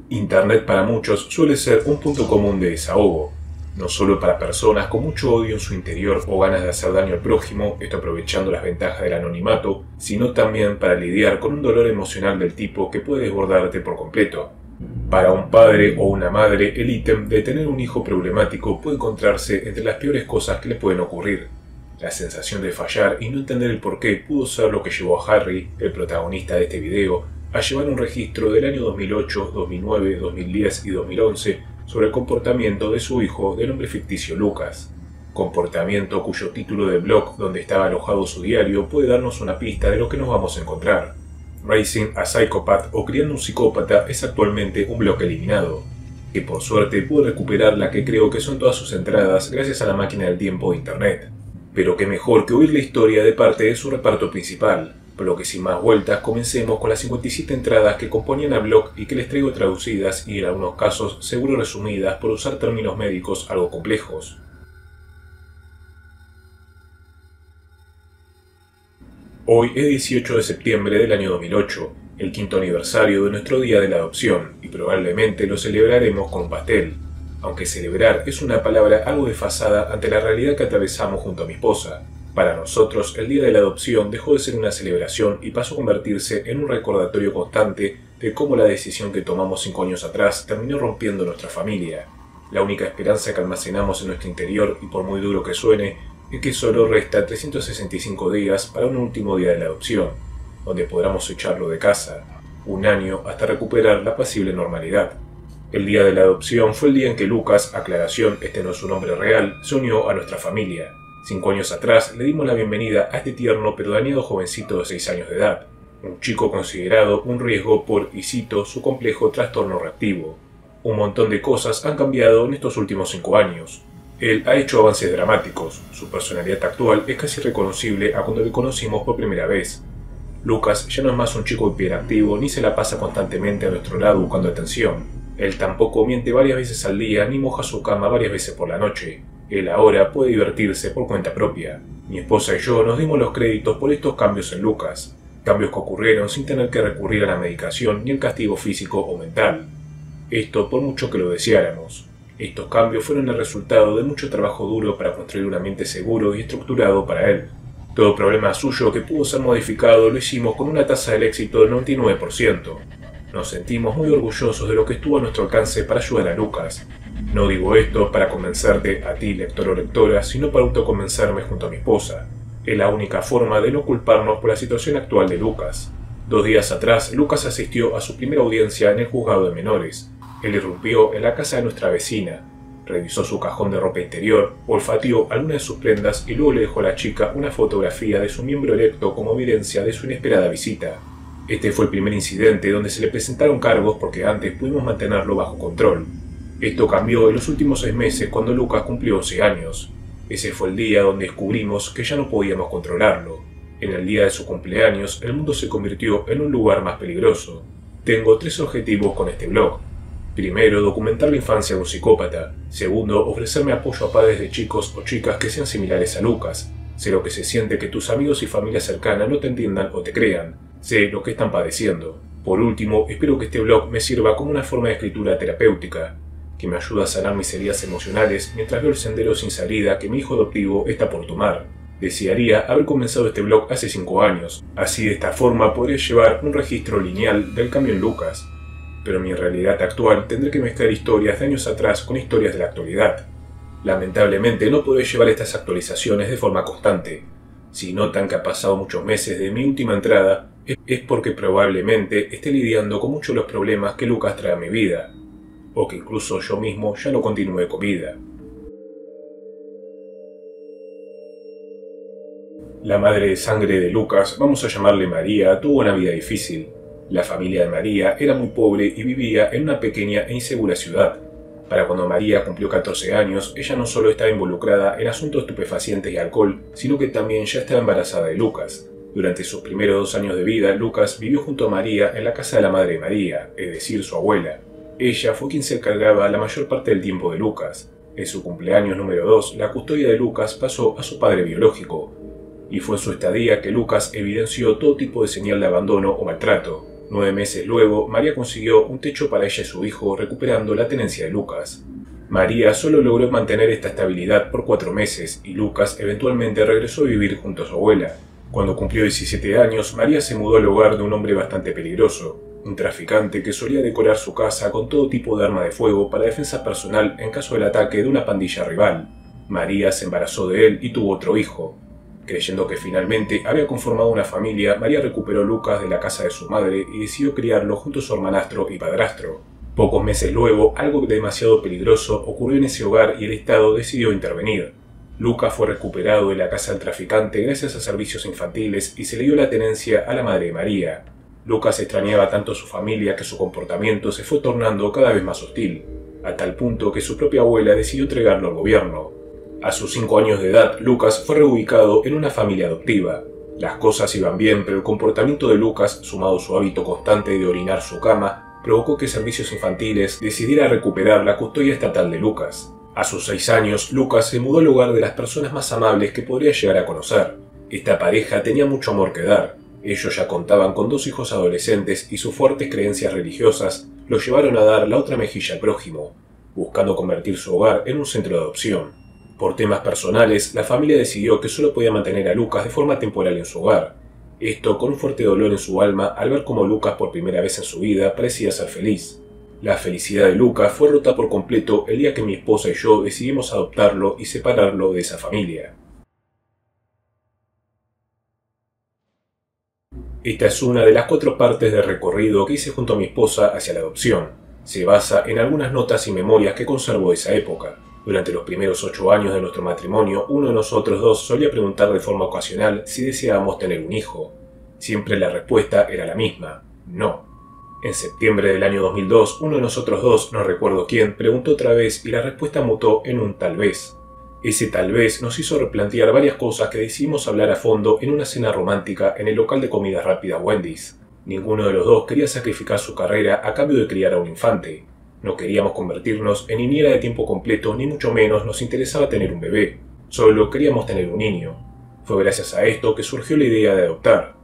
Internet para muchos suele ser un punto común de desahogo, no solo para personas con mucho odio en su interior o ganas de hacer daño al prójimo, esto aprovechando las ventajas del anonimato, sino también para lidiar con un dolor emocional del tipo que puede desbordarte por completo. Para un padre o una madre, el ítem de tener un hijo problemático puede encontrarse entre las peores cosas que le pueden ocurrir. La sensación de fallar y no entender el porqué pudo ser lo que llevó a Harry, el protagonista de este video, a llevar un registro del año 2008, 2009, 2010 y 2011 sobre el comportamiento de su hijo del nombre ficticio Lucas. Comportamiento cuyo título del blog donde estaba alojado su diario puede darnos una pista de lo que nos vamos a encontrar. Raising a Psychopath o Criando un Psicópata es actualmente un blog eliminado, que por suerte pude recuperar la que creo que son todas sus entradas gracias a la máquina del tiempo de internet. Pero qué mejor que oír la historia de parte de su reparto principal, por lo que sin más vueltas comencemos con las 57 entradas que componían el blog y que les traigo traducidas y en algunos casos seguro resumidas por usar términos médicos algo complejos. Hoy es 18 de septiembre del año 2008, el quinto aniversario de nuestro día de la adopción, y probablemente lo celebraremos con un pastel, aunque celebrar es una palabra algo desfasada ante la realidad que atravesamos junto a mi esposa. Para nosotros, el día de la adopción dejó de ser una celebración y pasó a convertirse en un recordatorio constante de cómo la decisión que tomamos 5 años atrás terminó rompiendo nuestra familia. La única esperanza que almacenamos en nuestro interior, y por muy duro que suene, es que solo resta 365 días para un último día de la adopción, donde podamos echarlo de casa, un año hasta recuperar la apacible normalidad. El día de la adopción fue el día en que Lucas, aclaración, este no es su nombre real, se unió a nuestra familia. 5 años atrás le dimos la bienvenida a este tierno pero dañado jovencito de 6 años de edad, un chico considerado un riesgo por, y cito, su complejo trastorno reactivo. Un montón de cosas han cambiado en estos últimos 5 años. Él ha hecho avances dramáticos, su personalidad actual es casi reconocible a cuando le conocimos por primera vez. Lucas ya no es más un chico hiperactivo ni se la pasa constantemente a nuestro lado buscando atención. Él tampoco miente varias veces al día ni moja su cama varias veces por la noche. Él ahora puede divertirse por cuenta propia. Mi esposa y yo nos dimos los créditos por estos cambios en Lucas, cambios que ocurrieron sin tener que recurrir a la medicación ni el castigo físico o mental. Esto por mucho que lo deseáramos. Estos cambios fueron el resultado de mucho trabajo duro para construir un ambiente seguro y estructurado para él. Todo problema suyo que pudo ser modificado lo hicimos con una tasa del éxito del 99%. Nos sentimos muy orgullosos de lo que estuvo a nuestro alcance para ayudar a Lucas. No digo esto para convencerte a ti, lector o lectora, sino para autoconvencerme junto a mi esposa. Es la única forma de no culparnos por la situación actual de Lucas. 2 días atrás, Lucas asistió a su primera audiencia en el juzgado de menores. Él irrumpió en la casa de nuestra vecina, revisó su cajón de ropa interior, olfateó algunas de sus prendas y luego le dejó a la chica una fotografía de su miembro erecto como evidencia de su inesperada visita. Este fue el primer incidente donde se le presentaron cargos porque antes pudimos mantenerlo bajo control. Esto cambió en los últimos 6 meses cuando Lucas cumplió 11 años. Ese fue el día donde descubrimos que ya no podíamos controlarlo. En el día de su cumpleaños, el mundo se convirtió en un lugar más peligroso. Tengo 3 objetivos con este blog. Primero, documentar la infancia de un psicópata. Segundo, ofrecerme apoyo a padres de chicos o chicas que sean similares a Lucas. Sé lo que se siente que tus amigos y familia cercana no te entiendan o te crean. Sé lo que están padeciendo. Por último, espero que este blog me sirva como una forma de escritura terapéutica, que me ayuda a sanar mis heridas emocionales mientras veo el sendero sin salida que mi hijo adoptivo está por tomar. Desearía haber comenzado este blog hace 5 años. Así de esta forma podré llevar un registro lineal del cambio en Lucas. Pero en mi realidad actual tendré que mezclar historias de años atrás con historias de la actualidad. Lamentablemente no podré llevar estas actualizaciones de forma constante. Si notan que ha pasado muchos meses de mi última entrada, es porque probablemente esté lidiando con muchos de los problemas que Lucas trae a mi vida, o que incluso yo mismo ya no continúe con vida. La madre de sangre de Lucas, vamos a llamarle María, tuvo una vida difícil. La familia de María era muy pobre y vivía en una pequeña e insegura ciudad. Para cuando María cumplió 14 años, ella no solo estaba involucrada en asuntos de estupefacientes y alcohol, sino que también ya estaba embarazada de Lucas. Durante sus primeros 2 años de vida, Lucas vivió junto a María en la casa de la madre de María, es decir, su abuela. Ella fue quien se encargaba la mayor parte del tiempo de Lucas. En su cumpleaños número 2, la custodia de Lucas pasó a su padre biológico, y fue en su estadía que Lucas evidenció todo tipo de señal de abandono o maltrato. 9 meses luego, María consiguió un techo para ella y su hijo, recuperando la tenencia de Lucas. María solo logró mantener esta estabilidad por 4 meses y Lucas eventualmente regresó a vivir junto a su abuela. Cuando cumplió 17 años, María se mudó al hogar de un hombre bastante peligroso, un traficante que solía decorar su casa con todo tipo de arma de fuego para defensa personal en caso del ataque de una pandilla rival. María se embarazó de él y tuvo otro hijo. Creyendo que finalmente había conformado una familia, María recuperó a Lucas de la casa de su madre y decidió criarlo junto a su hermanastro y padrastro. Pocos meses luego, algo demasiado peligroso ocurrió en ese hogar y el Estado decidió intervenir. Lucas fue recuperado de la casa del traficante gracias a servicios infantiles y se le dio la tenencia a la madre de María. Lucas extrañaba tanto a su familia que su comportamiento se fue tornando cada vez más hostil, a tal punto que su propia abuela decidió entregarlo al gobierno. A sus 5 años de edad, Lucas fue reubicado en una familia adoptiva. Las cosas iban bien, pero el comportamiento de Lucas, sumado a su hábito constante de orinar su cama, provocó que Servicios Infantiles decidiera recuperar la custodia estatal de Lucas. A sus 6 años, Lucas se mudó al hogar de las personas más amables que podría llegar a conocer. Esta pareja tenía mucho amor que dar. Ellos ya contaban con 2 hijos adolescentes y sus fuertes creencias religiosas los llevaron a dar la otra mejilla al prójimo, buscando convertir su hogar en un centro de adopción. Por temas personales, la familia decidió que solo podía mantener a Lucas de forma temporal en su hogar. Esto con un fuerte dolor en su alma al ver cómo Lucas por primera vez en su vida parecía ser feliz. La felicidad de Lucas fue rota por completo el día que mi esposa y yo decidimos adoptarlo y separarlo de esa familia. Esta es una de las 4 partes del recorrido que hice junto a mi esposa hacia la adopción. Se basa en algunas notas y memorias que conservo de esa época. Durante los primeros 8 años de nuestro matrimonio, uno de nosotros dos solía preguntar de forma ocasional si deseábamos tener un hijo. Siempre la respuesta era la misma: no. En septiembre del año 2002, uno de nosotros dos, no recuerdo quién, preguntó otra vez y la respuesta mutó en un tal vez. Ese tal vez nos hizo replantear varias cosas que decidimos hablar a fondo en una cena romántica en el local de comida rápida Wendy's. Ninguno de los dos quería sacrificar su carrera a cambio de criar a un infante. No queríamos convertirnos en niñera de tiempo completo, ni mucho menos nos interesaba tener un bebé. Solo queríamos tener un niño. Fue gracias a esto que surgió la idea de adoptar.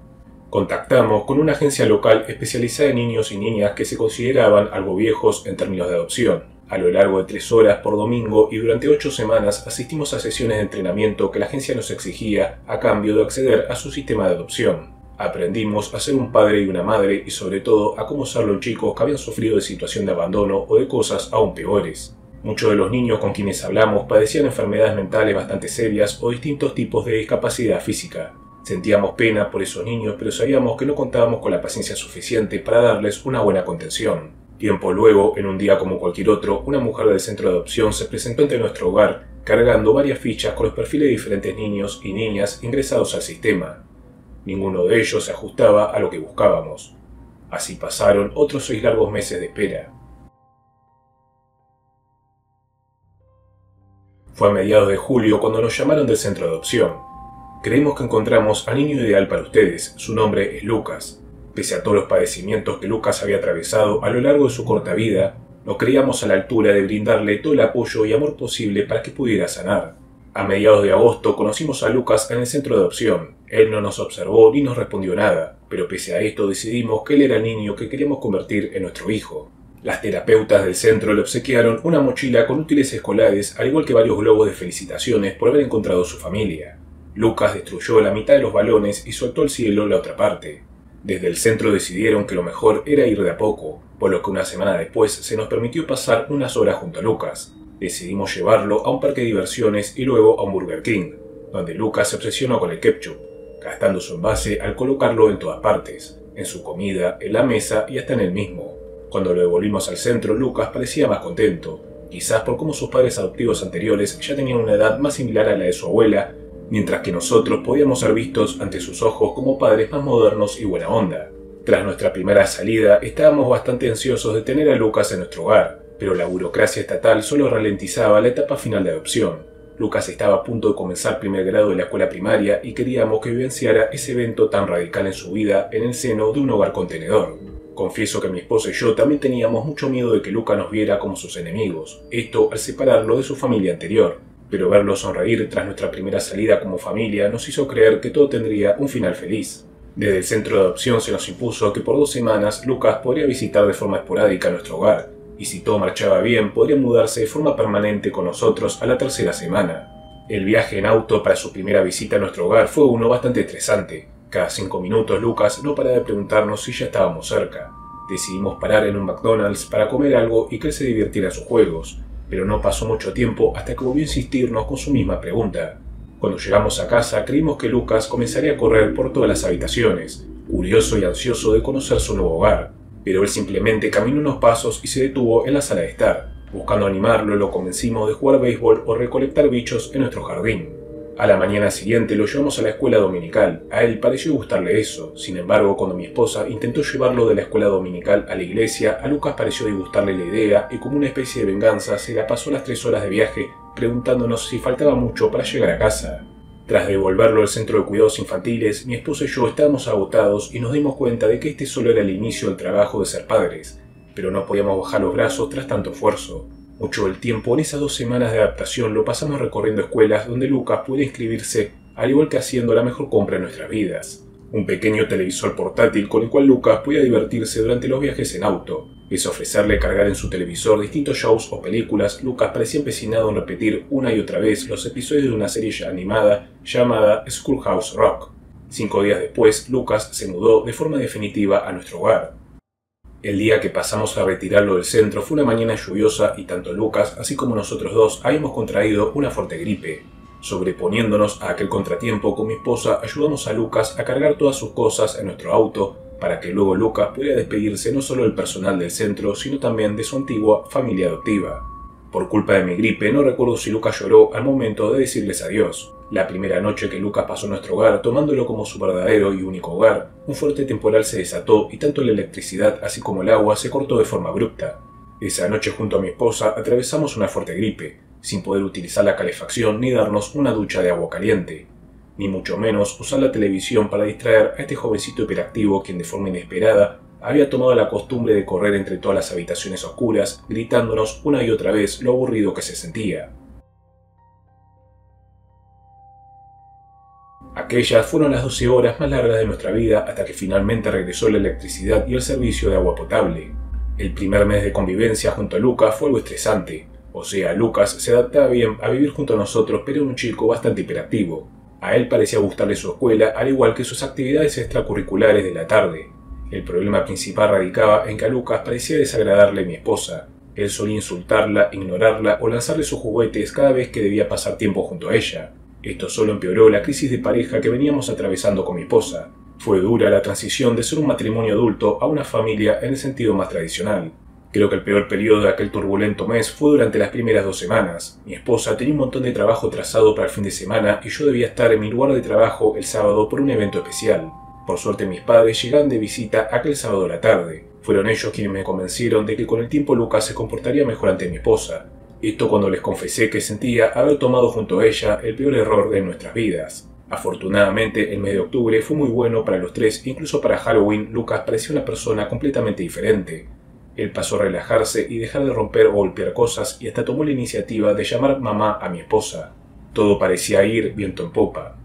Contactamos con una agencia local especializada en niños y niñas que se consideraban algo viejos en términos de adopción. A lo largo de 3 horas por domingo y durante 8 semanas asistimos a sesiones de entrenamiento que la agencia nos exigía a cambio de acceder a su sistema de adopción. Aprendimos a ser un padre y una madre y sobre todo a cómo ser los chicos que habían sufrido de situación de abandono o de cosas aún peores. Muchos de los niños con quienes hablamos padecían enfermedades mentales bastante serias o distintos tipos de discapacidad física. Sentíamos pena por esos niños, pero sabíamos que no contábamos con la paciencia suficiente para darles una buena contención. Tiempo luego, en un día como cualquier otro, una mujer del centro de adopción se presentó ante nuestro hogar, cargando varias fichas con los perfiles de diferentes niños y niñas ingresados al sistema. Ninguno de ellos se ajustaba a lo que buscábamos. Así pasaron otros 6 largos meses de espera. Fue a mediados de julio cuando nos llamaron del centro de adopción. Creemos que encontramos al niño ideal para ustedes. Su nombre es Lucas. Pese a todos los padecimientos que Lucas había atravesado a lo largo de su corta vida, nos creíamos a la altura de brindarle todo el apoyo y amor posible para que pudiera sanar. A mediados de agosto conocimos a Lucas en el centro de adopción. Él no nos observó ni nos respondió nada, pero pese a esto decidimos que él era el niño que queríamos convertir en nuestro hijo. Las terapeutas del centro le obsequiaron una mochila con útiles escolares, al igual que varios globos de felicitaciones por haber encontrado su familia. Lucas destruyó la mitad de los balones y soltó al cielo la otra parte. Desde el centro decidieron que lo mejor era ir de a poco, por lo que una semana después se nos permitió pasar unas horas junto a Lucas. Decidimos llevarlo a un parque de diversiones y luego a un Burger King, donde Lucas se obsesionó con el ketchup, gastando su envase al colocarlo en todas partes, en su comida, en la mesa y hasta en él mismo. Cuando lo devolvimos al centro, Lucas parecía más contento, quizás por cómo sus padres adoptivos anteriores ya tenían una edad más similar a la de su abuela, mientras que nosotros podíamos ser vistos ante sus ojos como padres más modernos y buena onda. Tras nuestra primera salida, estábamos bastante ansiosos de tener a Lucas en nuestro hogar, pero la burocracia estatal solo ralentizaba la etapa final de adopción. Lucas estaba a punto de comenzar primer grado de la escuela primaria y queríamos que vivenciara ese evento tan radical en su vida en el seno de un hogar contenedor. Confieso que mi esposa y yo también teníamos mucho miedo de que Lucas nos viera como sus enemigos, esto al separarlo de su familia anterior. Pero verlo sonreír tras nuestra primera salida como familia nos hizo creer que todo tendría un final feliz. Desde el centro de adopción se nos impuso que por 2 semanas Lucas podría visitar de forma esporádica nuestro hogar, y si todo marchaba bien podría mudarse de forma permanente con nosotros a la 3.ª semana. El viaje en auto para su primera visita a nuestro hogar fue uno bastante estresante. Cada 5 minutos Lucas no paraba de preguntarnos si ya estábamos cerca. Decidimos parar en un McDonald's para comer algo y que él se divirtiera en sus juegos, pero no pasó mucho tiempo hasta que volvió a insistirnos con su misma pregunta. Cuando llegamos a casa creímos que Lucas comenzaría a correr por todas las habitaciones, curioso y ansioso de conocer su nuevo hogar, pero él simplemente caminó unos pasos y se detuvo en la sala de estar. Buscando animarlo, lo convencimos de jugar béisbol o recolectar bichos en nuestro jardín. A la mañana siguiente lo llevamos a la escuela dominical. A él pareció gustarle eso. Sin embargo, cuando mi esposa intentó llevarlo de la escuela dominical a la iglesia, a Lucas pareció disgustarle la idea y como una especie de venganza se la pasó las 3 horas de viaje preguntándonos si faltaba mucho para llegar a casa. Tras devolverlo al centro de cuidados infantiles, mi esposa y yo estábamos agotados y nos dimos cuenta de que este solo era el inicio del trabajo de ser padres, pero no podíamos bajar los brazos tras tanto esfuerzo. Mucho del tiempo en esas 2 semanas de adaptación lo pasamos recorriendo escuelas donde Lucas puede inscribirse, al igual que haciendo la mejor compra de nuestras vidas. Un pequeño televisor portátil con el cual Lucas podía divertirse durante los viajes en auto. Es ofrecerle cargar en su televisor distintos shows o películas. Lucas parecía empecinado en repetir una y otra vez los episodios de una serie animada llamada Schoolhouse Rock. 5 días después, Lucas se mudó de forma definitiva a nuestro hogar. El día que pasamos a retirarlo del centro fue una mañana lluviosa y tanto Lucas, así como nosotros dos, habíamos contraído una fuerte gripe. Sobreponiéndonos a aquel contratiempo, con mi esposa ayudamos a Lucas a cargar todas sus cosas en nuestro auto para que luego Lucas pudiera despedirse no solo del personal del centro, sino también de su antigua familia adoptiva. Por culpa de mi gripe, no recuerdo si Lucas lloró al momento de decirles adiós. La primera noche que Lucas pasó en nuestro hogar, tomándolo como su verdadero y único hogar, un fuerte temporal se desató y tanto la electricidad así como el agua se cortó de forma abrupta. Esa noche junto a mi esposa atravesamos una fuerte gripe, sin poder utilizar la calefacción ni darnos una ducha de agua caliente, ni mucho menos usar la televisión para distraer a este jovencito hiperactivo quien de forma inesperada había tomado la costumbre de correr entre todas las habitaciones oscuras, gritándonos una y otra vez lo aburrido que se sentía. Aquellas fueron las 12 horas más largas de nuestra vida hasta que finalmente regresó la electricidad y el servicio de agua potable. El primer mes de convivencia junto a Lucas fue algo estresante. O sea, Lucas se adaptaba bien a vivir junto a nosotros, pero era un chico bastante hiperactivo. A él parecía gustarle su escuela, al igual que sus actividades extracurriculares de la tarde. El problema principal radicaba en que a Lucas parecía desagradarle a mi esposa. Él solía insultarla, ignorarla o lanzarle sus juguetes cada vez que debía pasar tiempo junto a ella. Esto solo empeoró la crisis de pareja que veníamos atravesando con mi esposa. Fue dura la transición de ser un matrimonio adulto a una familia en el sentido más tradicional. Creo que el peor periodo de aquel turbulento mes fue durante las primeras 2 semanas. Mi esposa tenía un montón de trabajo trazado para el fin de semana y yo debía estar en mi lugar de trabajo el sábado por un evento especial. Por suerte mis padres llegaron de visita aquel sábado a la tarde. Fueron ellos quienes me convencieron de que con el tiempo Lucas se comportaría mejor ante mi esposa. Esto cuando les confesé que sentía haber tomado junto a ella el peor error de nuestras vidas. Afortunadamente, el mes de octubre fue muy bueno para los 3, incluso para Halloween Lucas parecía una persona completamente diferente. Él pasó a relajarse y dejar de romper o golpear cosas y hasta tomó la iniciativa de llamar mamá a mi esposa. Todo parecía ir viento en popa.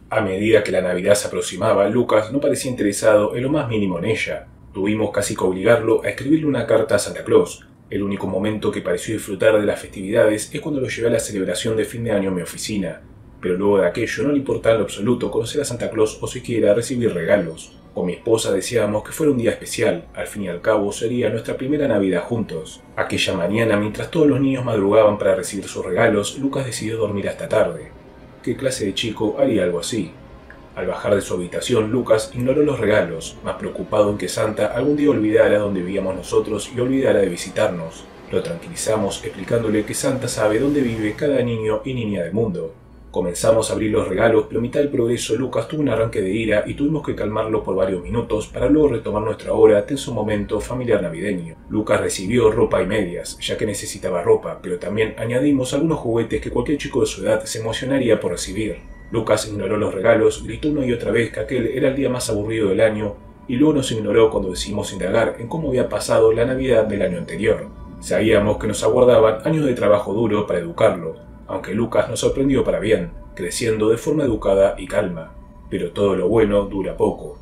A medida que la Navidad se aproximaba, Lucas no parecía interesado en lo más mínimo en ella. Tuvimos casi que obligarlo a escribirle una carta a Santa Claus. El único momento que pareció disfrutar de las festividades es cuando lo llevé a la celebración de fin de año en mi oficina. Pero luego de aquello no le importaba en lo absoluto conocer a Santa Claus o siquiera recibir regalos. Con mi esposa deseábamos que fuera un día especial, al fin y al cabo sería nuestra primera Navidad juntos. Aquella mañana, mientras todos los niños madrugaban para recibir sus regalos, Lucas decidió dormir hasta tarde. ¿Qué clase de chico haría algo así? Al bajar de su habitación, Lucas ignoró los regalos, más preocupado en que Santa algún día olvidara dónde vivíamos nosotros y olvidara de visitarnos. Lo tranquilizamos explicándole que Santa sabe dónde vive cada niño y niña del mundo. Comenzamos a abrir los regalos, pero a mitad del progreso Lucas tuvo un arranque de ira y tuvimos que calmarlo por varios minutos para luego retomar nuestro ahora tenso momento familiar navideño. Lucas recibió ropa y medias, ya que necesitaba ropa, pero también añadimos algunos juguetes que cualquier chico de su edad se emocionaría por recibir. Lucas ignoró los regalos, gritó una y otra vez que aquel era el día más aburrido del año y luego nos ignoró cuando decidimos indagar en cómo había pasado la Navidad del año anterior. Sabíamos que nos aguardaban años de trabajo duro para educarlo, aunque Lucas nos sorprendió para bien. creciendo de forma educada y calma. Pero todo lo bueno dura poco.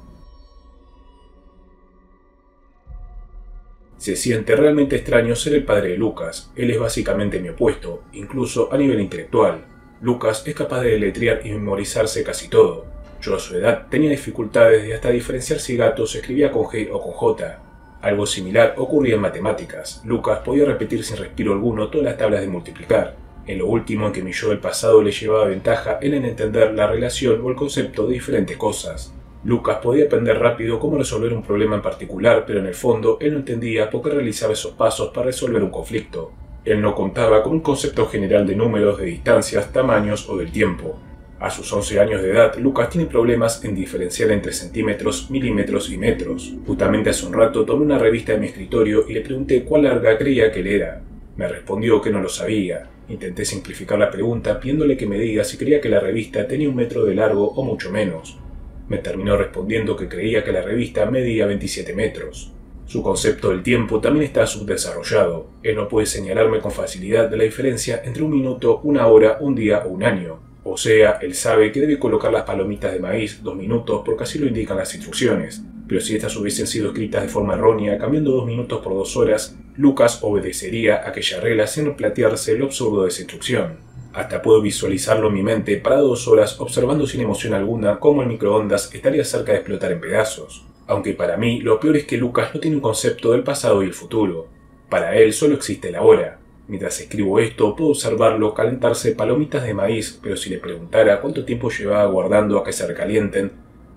Se siente realmente extraño ser el padre de Lucas. Él es básicamente mi opuesto, incluso a nivel intelectual. Lucas es capaz de deletrear y memorizarse casi todo. Yo a su edad tenía dificultades de hasta diferenciar si gato se escribía con G o con J. Algo similar ocurría en matemáticas. Lucas podía repetir sin respiro alguno todas las tablas de multiplicar. En lo último en que mi yo del pasado le llevaba ventaja era en entender la relación o el concepto de diferentes cosas. Lucas podía aprender rápido cómo resolver un problema en particular, pero en el fondo él no entendía por qué realizaba esos pasos para resolver un conflicto. Él no contaba con un concepto general de números, de distancias, tamaños o del tiempo. A sus 11 años de edad, Lucas tiene problemas en diferenciar entre centímetros, milímetros y metros. Justamente hace un rato tomé una revista de mi escritorio y le pregunté cuál larga creía que él era. Me respondió que no lo sabía. Intenté simplificar la pregunta pidiéndole que me diga si creía que la revista tenía 1 metro de largo o mucho menos. Me terminó respondiendo que creía que la revista medía 27 metros. Su concepto del tiempo también está subdesarrollado. Él no puede señalarme con facilidad la diferencia entre 1 minuto, 1 hora, 1 día o 1 año. O sea, él sabe que debe colocar las palomitas de maíz 2 minutos porque así lo indican las instrucciones. Pero si estas hubiesen sido escritas de forma errónea, cambiando 2 minutos por 2 horas, Lucas obedecería aquella regla sin plantearse lo absurdo de esa instrucción. Hasta puedo visualizarlo en mi mente parado 2 horas observando sin emoción alguna cómo el microondas estaría cerca de explotar en pedazos. Aunque para mí lo peor es que Lucas no tiene un concepto del pasado y el futuro. Para él solo existe el ahora. Mientras escribo esto, puedo observarlo calentarse palomitas de maíz, pero si le preguntara cuánto tiempo llevaba guardando a que se recalienten,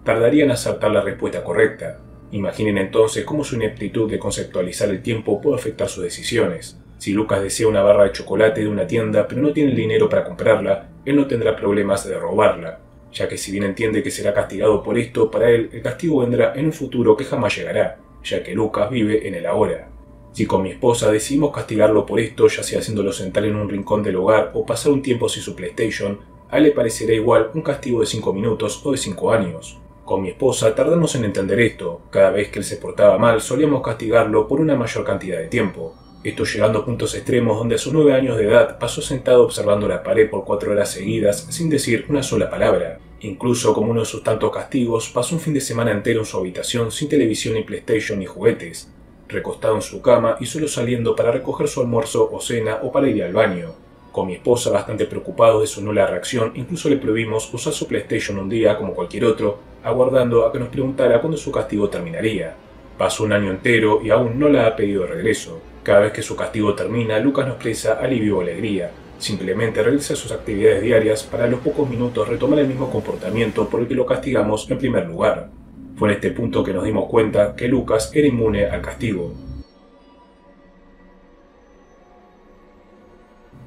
tardaría en acertar la respuesta correcta. Imaginen entonces cómo su ineptitud de conceptualizar el tiempo puede afectar sus decisiones. Si Lucas desea una barra de chocolate de una tienda pero no tiene el dinero para comprarla, él no tendrá problemas de robarla, ya que si bien entiende que será castigado por esto, para él el castigo vendrá en un futuro que jamás llegará, ya que Lucas vive en el ahora. Si con mi esposa decidimos castigarlo por esto, ya sea haciéndolo sentar en un rincón del hogar o pasar un tiempo sin su PlayStation, a él le parecerá igual un castigo de 5 minutos o de 5 años. Con mi esposa tardamos en entender esto. Cada vez que él se portaba mal, solíamos castigarlo por una mayor cantidad de tiempo. Esto llegando a puntos extremos donde a sus 9 años de edad pasó sentado observando la pared por 4 horas seguidas sin decir una sola palabra. Incluso como uno de sus tantos castigos, pasó un fin de semana entero en su habitación sin televisión ni PlayStation ni juguetes, recostado en su cama y solo saliendo para recoger su almuerzo o cena o para ir al baño. Con mi esposa bastante preocupados de su nula reacción, incluso le prohibimos usar su PlayStation un día como cualquier otro, aguardando a que nos preguntara cuándo su castigo terminaría. Pasó un año entero y aún no la ha pedido de regreso. Cada vez que su castigo termina, Lucas no expresa alivio o alegría. Simplemente realiza sus actividades diarias para a los pocos minutos retomar el mismo comportamiento por el que lo castigamos en primer lugar. Fue en este punto que nos dimos cuenta que Lucas era inmune al castigo.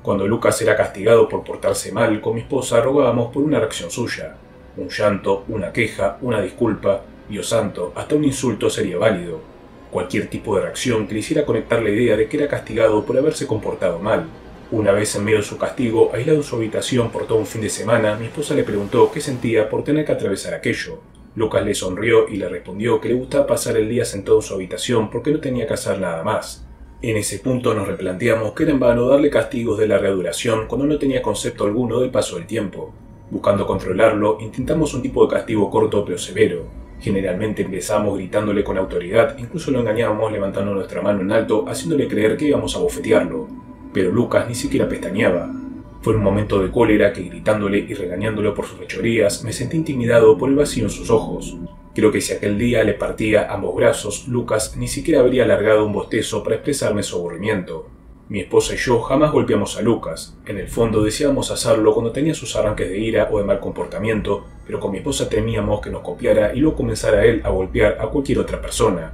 Cuando Lucas era castigado por portarse mal, con mi esposa rogábamos por una reacción suya. Un llanto, una queja, una disculpa, Dios santo, hasta un insulto sería válido. Cualquier tipo de reacción que le hiciera conectar la idea de que era castigado por haberse comportado mal. Una vez en medio de su castigo, aislado en su habitación por todo un fin de semana, mi esposa le preguntó qué sentía por tener que atravesar aquello. Lucas le sonrió y le respondió que le gustaba pasar el día sentado en su habitación porque no tenía que hacer nada más. En ese punto nos replanteamos que era en vano darle castigos de larga duración cuando no tenía concepto alguno del paso del tiempo. Buscando controlarlo, intentamos un tipo de castigo corto pero severo. Generalmente empezamos gritándole con autoridad, incluso lo engañábamos levantando nuestra mano en alto, haciéndole creer que íbamos a bofetearlo. Pero Lucas ni siquiera pestañeaba. Fue en un momento de cólera que, gritándole y regañándolo por sus fechorías, me sentí intimidado por el vacío en sus ojos. Creo que si aquel día le partía ambos brazos, Lucas ni siquiera habría alargado un bostezo para expresarme su aburrimiento. Mi esposa y yo jamás golpeamos a Lucas. En el fondo deseábamos hacerlo cuando tenía sus arranques de ira o de mal comportamiento, pero con mi esposa temíamos que nos copiara y luego comenzara él a golpear a cualquier otra persona.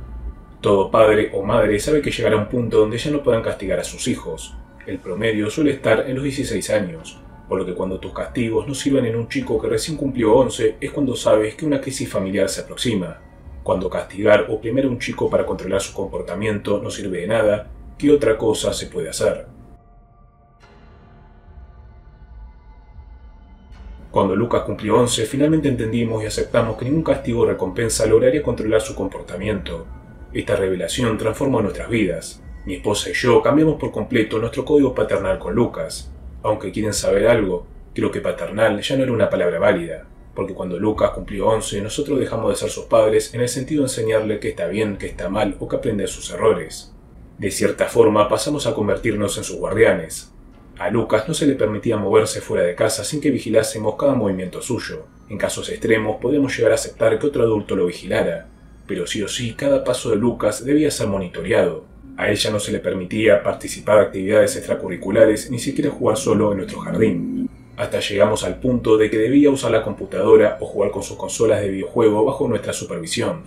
Todo padre o madre sabe que llegará un punto donde ya no puedan castigar a sus hijos. El promedio suele estar en los 16 años, por lo que cuando tus castigos no sirven en un chico que recién cumplió 11 es cuando sabes que una crisis familiar se aproxima. Cuando castigar o oprimir a un chico para controlar su comportamiento no sirve de nada, ¿qué otra cosa se puede hacer? Cuando Lucas cumplió 11, finalmente entendimos y aceptamos que ningún castigo o recompensa lograría controlar su comportamiento. Esta revelación transformó nuestras vidas. Mi esposa y yo cambiamos por completo nuestro código paternal con Lucas. Aunque quieren saber algo, Creo que paternal ya no era una palabra válida, porque cuando Lucas cumplió 11, nosotros dejamos de ser sus padres en el sentido de enseñarle qué está bien, qué está mal o que aprender sus errores. De cierta forma pasamos a convertirnos en sus guardianes. A Lucas no se le permitía moverse fuera de casa sin que vigilásemos cada movimiento suyo. En casos extremos podíamos llegar a aceptar que otro adulto lo vigilara, pero sí o sí cada paso de Lucas debía ser monitoreado. A ella no se le permitía participar de actividades extracurriculares ni siquiera jugar solo en nuestro jardín. Hasta llegamos al punto de que debía usar la computadora o jugar con sus consolas de videojuego bajo nuestra supervisión.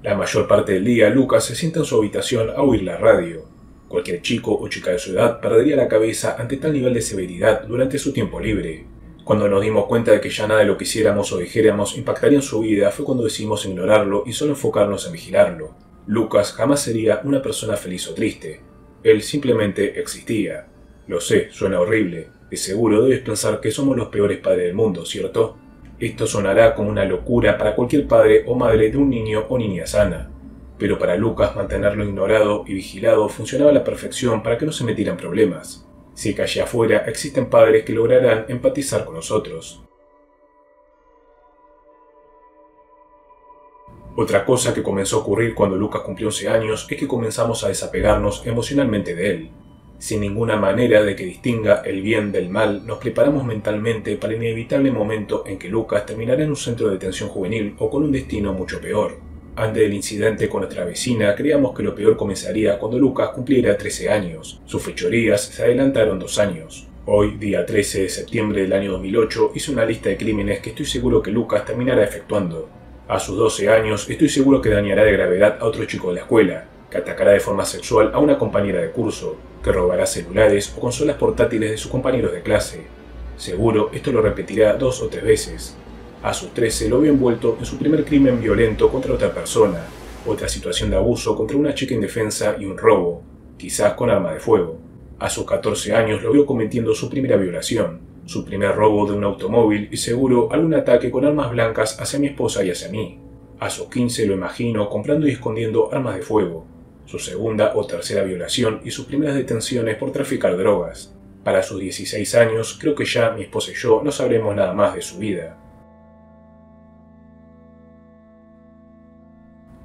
La mayor parte del día Lucas se sienta en su habitación a oír la radio. Cualquier chico o chica de su edad perdería la cabeza ante tal nivel de severidad durante su tiempo libre. Cuando nos dimos cuenta de que ya nada de lo que hiciéramos o dijéramos impactaría en su vida fue cuando decidimos ignorarlo y solo enfocarnos en vigilarlo. Lucas jamás sería una persona feliz o triste. Él simplemente existía. Lo sé, suena horrible. De seguro debes pensar que somos los peores padres del mundo, ¿cierto? Esto sonará como una locura para cualquier padre o madre de un niño o niña sana. Pero para Lucas mantenerlo ignorado y vigilado funcionaba a la perfección para que no se metiera en problemas. Sé que allá afuera existen padres que lograrán empatizar con nosotros. Otra cosa que comenzó a ocurrir cuando Lucas cumplió 11 años es que comenzamos a desapegarnos emocionalmente de él. Sin ninguna manera de que distinga el bien del mal, nos preparamos mentalmente para el inevitable momento en que Lucas terminará en un centro de detención juvenil o con un destino mucho peor. Antes del incidente con nuestra vecina, creíamos que lo peor comenzaría cuando Lucas cumpliera 13 años. Sus fechorías se adelantaron 2 años. Hoy, día 13 de septiembre del año 2008, hice una lista de crímenes que estoy seguro que Lucas terminará efectuando. A sus 12 años, estoy seguro que dañará de gravedad a otro chico de la escuela, que atacará de forma sexual a una compañera de curso, que robará celulares o consolas portátiles de sus compañeros de clase. Seguro esto lo repetirá 2 o 3 veces. A sus 13 lo vio envuelto en su primer crimen violento contra otra persona, otra situación de abuso contra una chica indefensa y un robo, quizás con arma de fuego. A sus 14 años lo vio cometiendo su primera violación, su primer robo de un automóvil y seguro algún ataque con armas blancas hacia mi esposa y hacia mí. A sus 15 lo imagino comprando y escondiendo armas de fuego, su segunda o tercera violación y sus primeras detenciones por traficar drogas. Para sus 16 años creo que ya mi esposa y yo no sabremos nada más de su vida.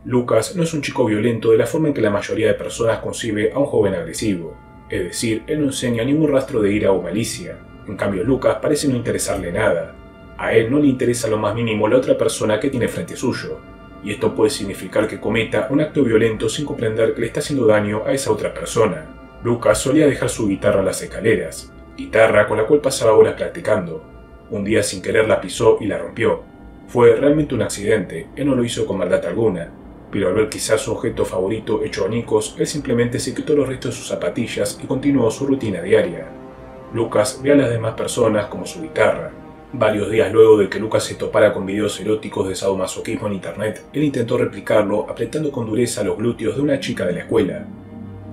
Lucas no es un chico violento de la forma en que la mayoría de personas concibe a un joven agresivo, es decir, él no enseña ningún rastro de ira o malicia. En cambio, Lucas parece no interesarle nada. A él no le interesa lo más mínimo la otra persona que tiene frente suyo, y esto puede significar que cometa un acto violento sin comprender que le está haciendo daño a esa otra persona. Lucas solía dejar su guitarra en las escaleras, guitarra con la cual pasaba horas practicando. Un día sin querer la pisó y la rompió. Fue realmente un accidente, él no lo hizo con maldad alguna, pero al ver quizás su objeto favorito hecho añicos, él simplemente se quitó los restos de sus zapatillas y continuó su rutina diaria. Lucas ve a las demás personas como su guitarra. Varios días luego de que Lucas se topara con videos eróticos de sadomasoquismo en internet, él intentó replicarlo apretando con dureza los glúteos de una chica de la escuela.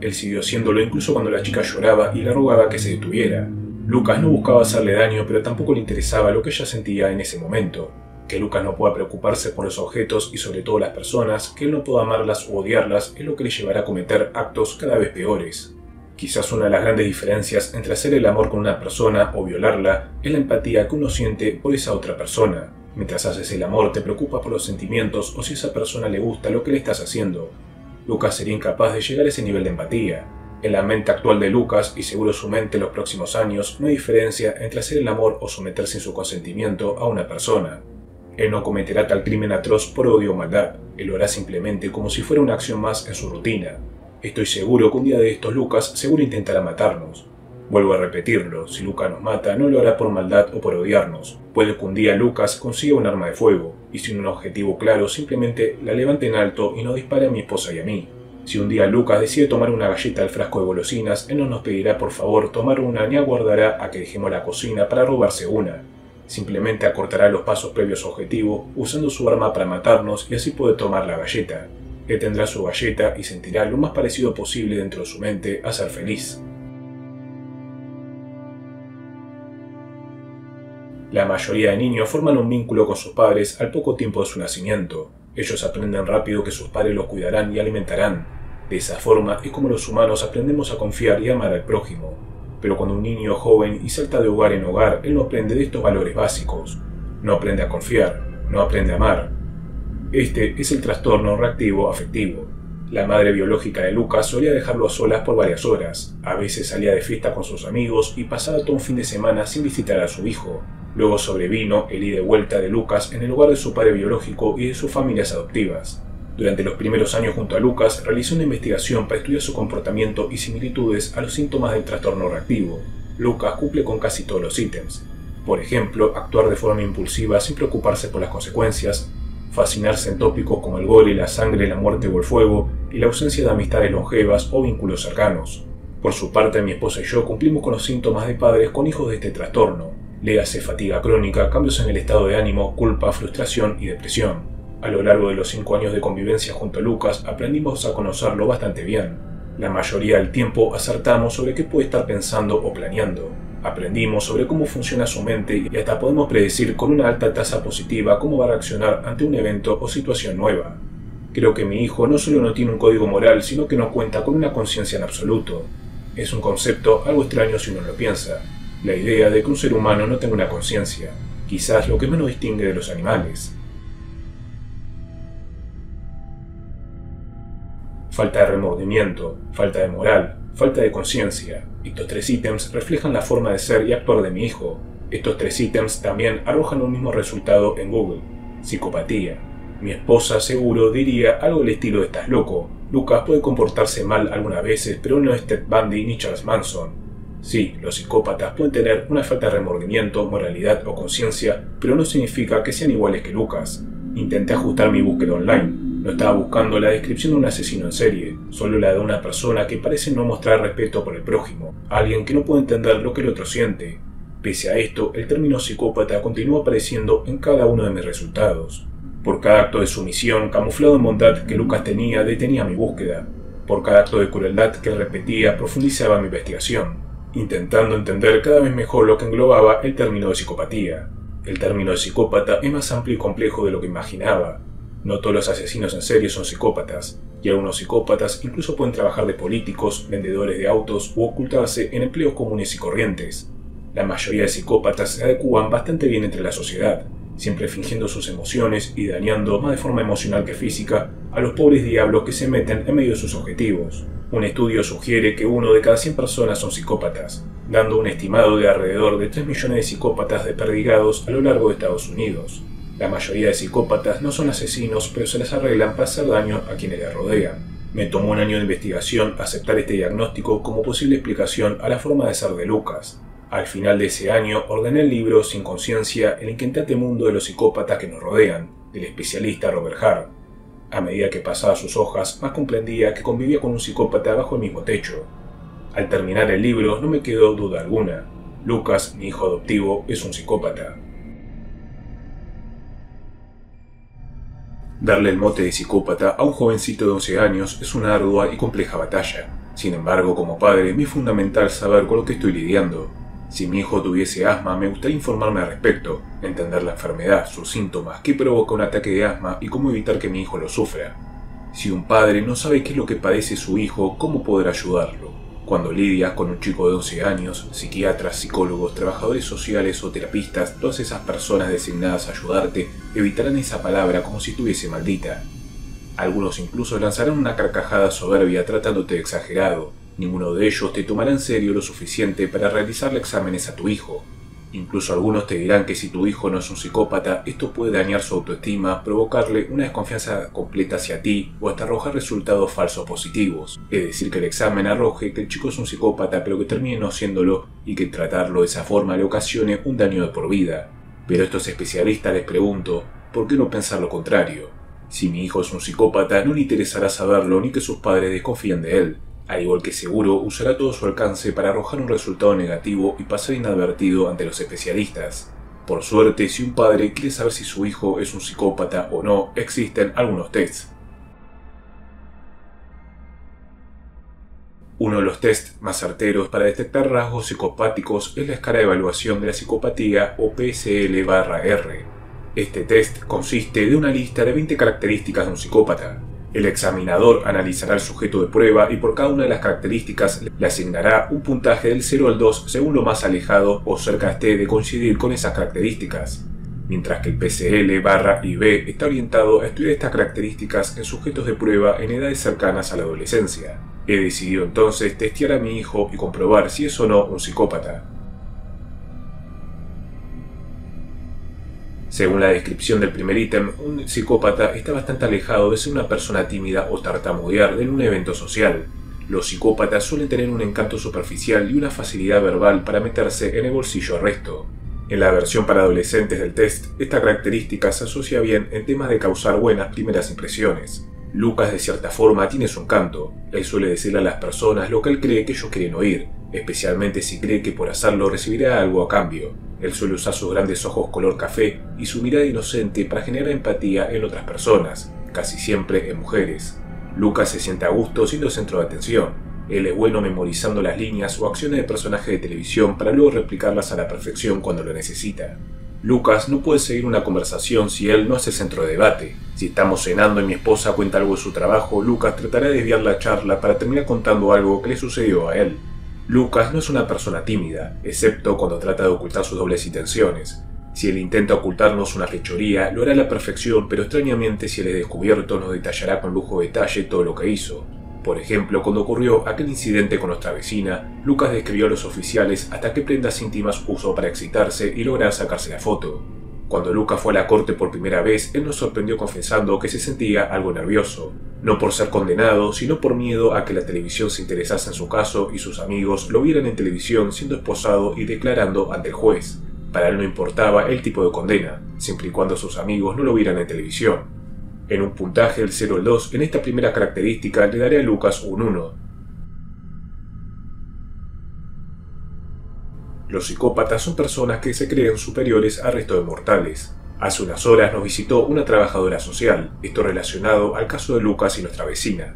Él siguió haciéndolo incluso cuando la chica lloraba y le rogaba que se detuviera. Lucas no buscaba hacerle daño, pero tampoco le interesaba lo que ella sentía en ese momento. Que Lucas no pueda preocuparse por los objetos y sobre todo las personas, que él no pueda amarlas u odiarlas, es lo que le llevará a cometer actos cada vez peores. Quizás una de las grandes diferencias entre hacer el amor con una persona o violarla es la empatía que uno siente por esa otra persona. Mientras haces el amor te preocupas por los sentimientos o si a esa persona le gusta lo que le estás haciendo. Lucas sería incapaz de llegar a ese nivel de empatía. En la mente actual de Lucas, y seguro su mente en los próximos años, no hay diferencia entre hacer el amor o someterse sin su consentimiento a una persona. Él no cometerá tal crimen atroz por odio o maldad, él lo hará simplemente como si fuera una acción más en su rutina. Estoy seguro que un día de estos Lucas seguro intentará matarnos. Vuelvo a repetirlo, si Lucas nos mata no lo hará por maldad o por odiarnos. Puede que un día Lucas consiga un arma de fuego, y sin un objetivo claro simplemente la levante en alto y nos dispare a mi esposa y a mí. Si un día Lucas decide tomar una galleta del frasco de golosinas, él no nos pedirá por favor tomar una ni aguardará a que dejemos la cocina para robarse una. Simplemente acortará los pasos previos a su objetivo, usando su arma para matarnos y así puede tomar la galleta. Él tendrá su galleta y sentirá lo más parecido posible dentro de su mente a ser feliz. La mayoría de niños forman un vínculo con sus padres al poco tiempo de su nacimiento. Ellos aprenden rápido que sus padres los cuidarán y alimentarán. De esa forma es como los humanos aprendemos a confiar y amar al prójimo. pero cuando un niño joven y salta de hogar en hogar, él no aprende de estos valores básicos. No aprende a confiar, no aprende a amar. Este es el trastorno reactivo afectivo. La madre biológica de Lucas solía dejarlo a solas por varias horas. A veces salía de fiesta con sus amigos y pasaba todo un fin de semana sin visitar a su hijo. Luego sobrevino el ida y vuelta de Lucas en el hogar de su padre biológico y de sus familias adoptivas. Durante los primeros años junto a Lucas, realizó una investigación para estudiar su comportamiento y similitudes a los síntomas del trastorno reactivo. Lucas cumple con casi todos los ítems. Por ejemplo, actuar de forma impulsiva sin preocuparse por las consecuencias, fascinarse en tópicos como el gol, la sangre, la muerte o el fuego, y la ausencia de amistades longevas o vínculos cercanos. Por su parte, mi esposa y yo cumplimos con los síntomas de padres con hijos de este trastorno. Léase fatiga crónica, cambios en el estado de ánimo, culpa, frustración y depresión. A lo largo de los 5 años de convivencia junto a Lucas, aprendimos a conocerlo bastante bien. La mayoría del tiempo acertamos sobre qué puede estar pensando o planeando. Aprendimos sobre cómo funciona su mente y hasta podemos predecir con una alta tasa positiva cómo va a reaccionar ante un evento o situación nueva. Creo que mi hijo no solo no tiene un código moral, sino que no cuenta con una conciencia en absoluto. Es un concepto algo extraño si uno lo piensa. La idea de que un ser humano no tenga una conciencia, quizás lo que menos distingue de los animales. Falta de remordimiento, falta de moral, falta de conciencia. Estos 3 ítems reflejan la forma de ser y actuar de mi hijo. Estos 3 ítems también arrojan un mismo resultado en Google: psicopatía. Mi esposa seguro diría algo del estilo de "estás loco". Lucas puede comportarse mal algunas veces, pero no es Ted Bundy ni Charles Manson. Sí, los psicópatas pueden tener una falta de remordimiento, moralidad o conciencia, pero no significa que sean iguales que Lucas. Intenté ajustar mi búsqueda online. No estaba buscando la descripción de un asesino en serie, solo la de una persona que parece no mostrar respeto por el prójimo, alguien que no puede entender lo que el otro siente. Pese a esto, el término psicópata continúa apareciendo en cada uno de mis resultados. Por cada acto de sumisión, camuflado en bondad que Lucas tenía, detenía mi búsqueda. Por cada acto de crueldad que repetía, profundizaba mi investigación, intentando entender cada vez mejor lo que englobaba el término de psicopatía. El término de psicópata es más amplio y complejo de lo que imaginaba. No todos los asesinos en serie son psicópatas, y algunos psicópatas incluso pueden trabajar de políticos, vendedores de autos u ocultarse en empleos comunes y corrientes. La mayoría de psicópatas se adecúan bastante bien entre la sociedad, siempre fingiendo sus emociones y dañando, más de forma emocional que física, a los pobres diablos que se meten en medio de sus objetivos. Un estudio sugiere que 1 de cada 100 personas son psicópatas, dando un estimado de alrededor de 3 millones de psicópatas desperdigados a lo largo de Estados Unidos. La mayoría de psicópatas no son asesinos, pero se les arreglan para hacer daño a quienes les rodean. Me tomó un año de investigación aceptar este diagnóstico como posible explicación a la forma de ser de Lucas. Al final de ese año ordené el libro Sin Conciencia, el inquietante mundo de los psicópatas que nos rodean, del especialista Robert Hart. A medida que pasaba sus hojas, más comprendía que convivía con un psicópata bajo el mismo techo. Al terminar el libro no me quedó duda alguna. Lucas, mi hijo adoptivo, es un psicópata. Darle el mote de psicópata a un jovencito de 11 años es una ardua y compleja batalla. Sin embargo, como padre, me es fundamental saber con lo que estoy lidiando. Si mi hijo tuviese asma, me gustaría informarme al respecto, entender la enfermedad, sus síntomas, qué provoca un ataque de asma y cómo evitar que mi hijo lo sufra. Si un padre no sabe qué es lo que padece su hijo, ¿cómo podrá ayudarlo? Cuando lidias con un chico de 11 años, psiquiatras, psicólogos, trabajadores sociales o terapistas, todas esas personas designadas a ayudarte, evitarán esa palabra como si estuviese maldita. Algunos incluso lanzarán una carcajada soberbia tratándote de exagerado. Ninguno de ellos te tomará en serio lo suficiente para realizarle exámenes a tu hijo. Incluso algunos te dirán que si tu hijo no es un psicópata, esto puede dañar su autoestima, provocarle una desconfianza completa hacia ti o hasta arrojar resultados falsos positivos. Es decir, que el examen arroje que el chico es un psicópata pero que termine no siéndolo y que tratarlo de esa forma le ocasione un daño de por vida. Pero a estos especialistas les pregunto, ¿por qué no pensar lo contrario? Si mi hijo es un psicópata, no le interesará saberlo ni que sus padres desconfíen de él. Al igual que seguro, usará todo su alcance para arrojar un resultado negativo y pasar inadvertido ante los especialistas. Por suerte, si un padre quiere saber si su hijo es un psicópata o no, existen algunos tests. Uno de los tests más certeros para detectar rasgos psicopáticos es la escala de evaluación de la psicopatía o PSL/R. Este test consiste de una lista de 20 características de un psicópata. El examinador analizará al sujeto de prueba y por cada una de las características le asignará un puntaje del 0 al 2 según lo más alejado o cerca esté de coincidir con esas características. Mientras que el PCL/IB está orientado a estudiar estas características en sujetos de prueba en edades cercanas a la adolescencia. He decidido entonces testear a mi hijo y comprobar si es o no un psicópata. Según la descripción del primer ítem, un psicópata está bastante alejado de ser una persona tímida o tartamudear en un evento social. Los psicópatas suelen tener un encanto superficial y una facilidad verbal para meterse en el bolsillo al resto. En la versión para adolescentes del test, esta característica se asocia bien en temas de causar buenas primeras impresiones. Lucas de cierta forma tiene su encanto. Él suele decirle a las personas lo que él cree que ellos quieren oír, especialmente si cree que por hacerlo recibirá algo a cambio. Él suele usar sus grandes ojos color café y su mirada inocente para generar empatía en otras personas, casi siempre en mujeres. Lucas se siente a gusto siendo el centro de atención. Él es bueno memorizando las líneas o acciones de personajes de televisión para luego replicarlas a la perfección cuando lo necesita. Lucas no puede seguir una conversación si él no es el centro de debate. Si estamos cenando y mi esposa cuenta algo de su trabajo, Lucas tratará de desviar la charla para terminar contando algo que le sucedió a él. Lucas no es una persona tímida, excepto cuando trata de ocultar sus dobles intenciones. Si él intenta ocultarnos una fechoría, lo hará a la perfección, pero extrañamente si él es descubierto nos detallará con lujo de detalle todo lo que hizo. Por ejemplo, cuando ocurrió aquel incidente con nuestra vecina, Lucas describió a los oficiales hasta qué prendas íntimas usó para excitarse y lograr sacarse la foto. Cuando Lucas fue a la corte por primera vez, él nos sorprendió confesando que se sentía algo nervioso, no por ser condenado, sino por miedo a que la televisión se interesase en su caso y sus amigos lo vieran en televisión siendo esposado y declarando ante el juez. Para él no importaba el tipo de condena, siempre y cuando sus amigos no lo vieran en televisión. En un puntaje del 0 al 2, en esta primera característica le daré a Lucas un 1. Los psicópatas son personas que se creen superiores al resto de mortales. Hace unas horas nos visitó una trabajadora social, esto relacionado al caso de Lucas y nuestra vecina.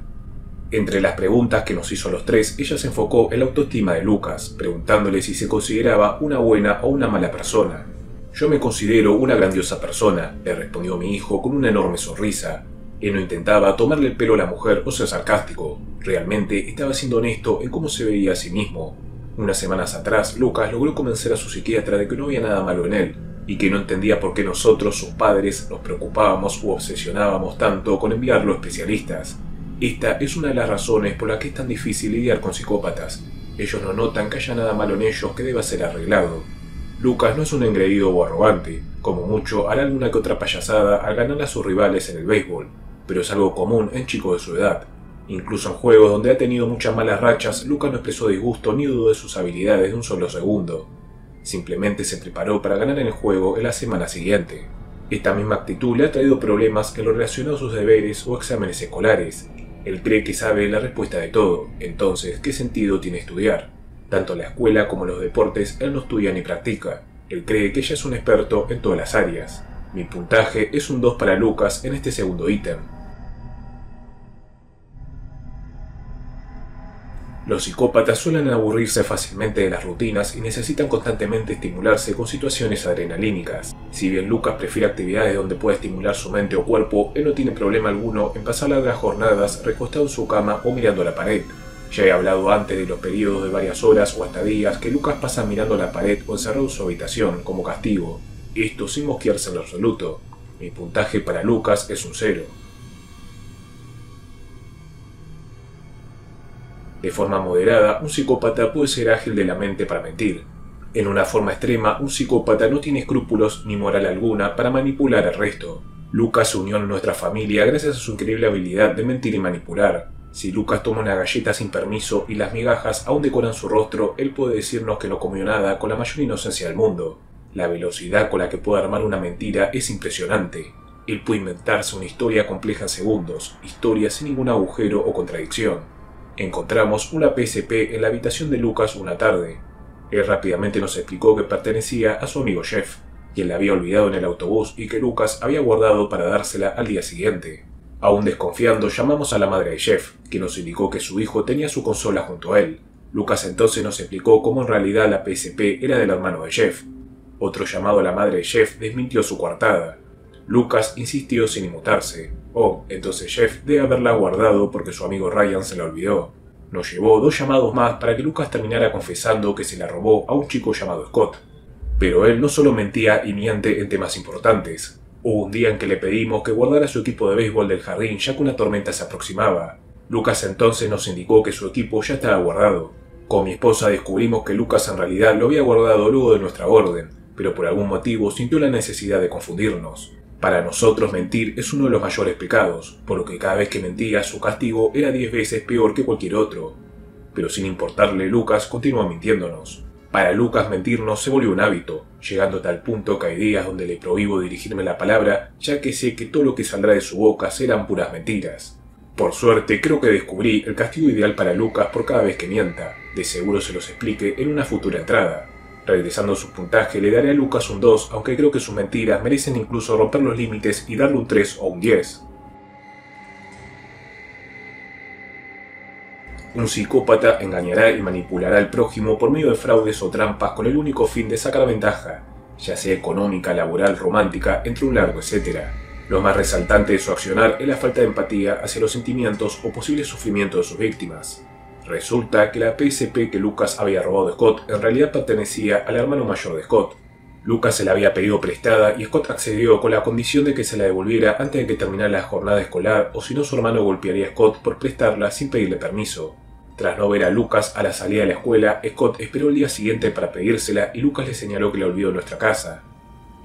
Entre las preguntas que nos hizo a los tres, ella se enfocó en la autoestima de Lucas, preguntándole si se consideraba una buena o una mala persona. Yo me considero una grandiosa persona, le respondió mi hijo con una enorme sonrisa. Él no intentaba tomarle el pelo a la mujer o ser sarcástico, realmente estaba siendo honesto en cómo se veía a sí mismo. Unas semanas atrás, Lucas logró convencer a su psiquiatra de que no había nada malo en él, y que no entendía por qué nosotros, sus padres, nos preocupábamos u obsesionábamos tanto con enviarlo a especialistas. Esta es una de las razones por las que es tan difícil lidiar con psicópatas. Ellos no notan que haya nada malo en ellos que deba ser arreglado. Lucas no es un engreído o arrogante, como mucho hará alguna que otra payasada al ganar a sus rivales en el béisbol, pero es algo común en chicos de su edad. Incluso en juegos donde ha tenido muchas malas rachas, Lucas no expresó disgusto ni dudó de sus habilidades de un solo segundo. Simplemente se preparó para ganar en el juego en la semana siguiente. Esta misma actitud le ha traído problemas en lo relacionado a sus deberes o exámenes escolares. Él cree que sabe la respuesta de todo, entonces, ¿qué sentido tiene estudiar? Tanto en la escuela como en los deportes, él no estudia ni practica. Él cree que ya es un experto en todas las áreas. Mi puntaje es un 2 para Lucas en este segundo ítem. Los psicópatas suelen aburrirse fácilmente de las rutinas y necesitan constantemente estimularse con situaciones adrenalínicas. Si bien Lucas prefiere actividades donde pueda estimular su mente o cuerpo, él no tiene problema alguno en pasar largas jornadas recostado en su cama o mirando a la pared. Ya he hablado antes de los periodos de varias horas o hasta días que Lucas pasa mirando a la pared o encerrado en su habitación como castigo. Esto sin mosquearse en lo absoluto. Mi puntaje para Lucas es un 0. De forma moderada, un psicópata puede ser ágil de la mente para mentir. En una forma extrema, un psicópata no tiene escrúpulos ni moral alguna para manipular al resto. Lucas se unió a nuestra familia gracias a su increíble habilidad de mentir y manipular. Si Lucas toma una galleta sin permiso y las migajas aún decoran su rostro, él puede decirnos que no comió nada con la mayor inocencia del mundo. La velocidad con la que puede armar una mentira es impresionante. Él puede inventarse una historia compleja en segundos, historia sin ningún agujero o contradicción. Encontramos una PSP en la habitación de Lucas una tarde. Él rápidamente nos explicó que pertenecía a su amigo Jeff, quien la había olvidado en el autobús y que Lucas había guardado para dársela al día siguiente. Aún desconfiando, llamamos a la madre de Jeff, quien nos indicó que su hijo tenía su consola junto a él. Lucas entonces nos explicó cómo en realidad la PSP era del hermano de Jeff. Otro llamado a la madre de Jeff desmintió su coartada. Lucas insistió sin inmutarse. Oh, entonces Jeff debe haberla guardado porque su amigo Ryan se la olvidó. Nos llevó 2 llamados más para que Lucas terminara confesando que se la robó a un chico llamado Scott. Pero él no solo mentía y miente en temas importantes. Hubo un día en que le pedimos que guardara su equipo de béisbol del jardín ya que una tormenta se aproximaba. Lucas entonces nos indicó que su equipo ya estaba guardado. Con mi esposa descubrimos que Lucas en realidad lo había guardado luego de nuestra orden, pero por algún motivo sintió la necesidad de confundirnos. Para nosotros mentir es uno de los mayores pecados, por lo que cada vez que mentía su castigo era 10 veces peor que cualquier otro. Pero sin importarle, Lucas continuó mintiéndonos. Para Lucas mentirnos se volvió un hábito, llegando a tal punto que hay días donde le prohíbo dirigirme la palabra, ya que sé que todo lo que saldrá de su boca serán puras mentiras. Por suerte, creo que descubrí el castigo ideal para Lucas por cada vez que mienta. De seguro se los explique en una futura entrada. Regresando a su puntaje, le daré a Lucas un 2, aunque creo que sus mentiras merecen incluso romper los límites y darle un 3 o un 10. Un psicópata engañará y manipulará al prójimo por medio de fraudes o trampas con el único fin de sacar ventaja, ya sea económica, laboral, romántica, entre un largo etcétera. Lo más resaltante de su accionar es la falta de empatía hacia los sentimientos o posible sufrimiento de sus víctimas. Resulta que la PSP que Lucas había robado de Scott en realidad pertenecía al hermano mayor de Scott. Lucas se la había pedido prestada y Scott accedió con la condición de que se la devolviera antes de que terminara la jornada escolar o si no su hermano golpearía a Scott por prestarla sin pedirle permiso. Tras no ver a Lucas a la salida de la escuela, Scott esperó el día siguiente para pedírsela y Lucas le señaló que la olvidó en nuestra casa.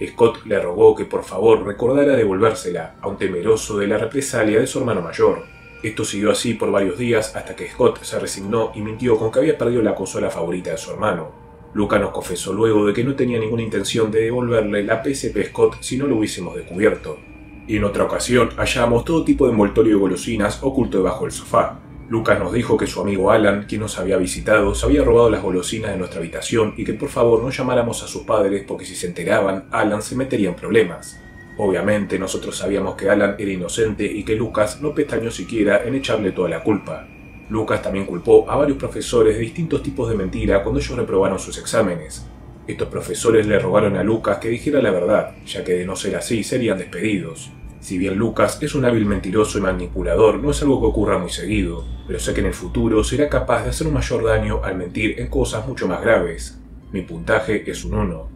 Scott le rogó que por favor recordara devolvérsela, aun temeroso de la represalia de su hermano mayor. Esto siguió así por varios días hasta que Scott se resignó y mintió con que había perdido la consola favorita de su hermano. Lucas nos confesó luego de que no tenía ninguna intención de devolverle la PSP a Scott si no lo hubiésemos descubierto. Y en otra ocasión hallamos todo tipo de envoltorio de golosinas oculto debajo del sofá. Lucas nos dijo que su amigo Alan, quien nos había visitado, se había robado las golosinas de nuestra habitación y que por favor no llamáramos a sus padres porque si se enteraban, Alan se metería en problemas. Obviamente nosotros sabíamos que Alan era inocente y que Lucas no pestañeó siquiera en echarle toda la culpa. Lucas también culpó a varios profesores de distintos tipos de mentira cuando ellos reprobaron sus exámenes. Estos profesores le rogaron a Lucas que dijera la verdad, ya que de no ser así serían despedidos. Si bien Lucas es un hábil mentiroso y manipulador, no es algo que ocurra muy seguido, pero sé que en el futuro será capaz de hacer un mayor daño al mentir en cosas mucho más graves. Mi puntaje es un 1.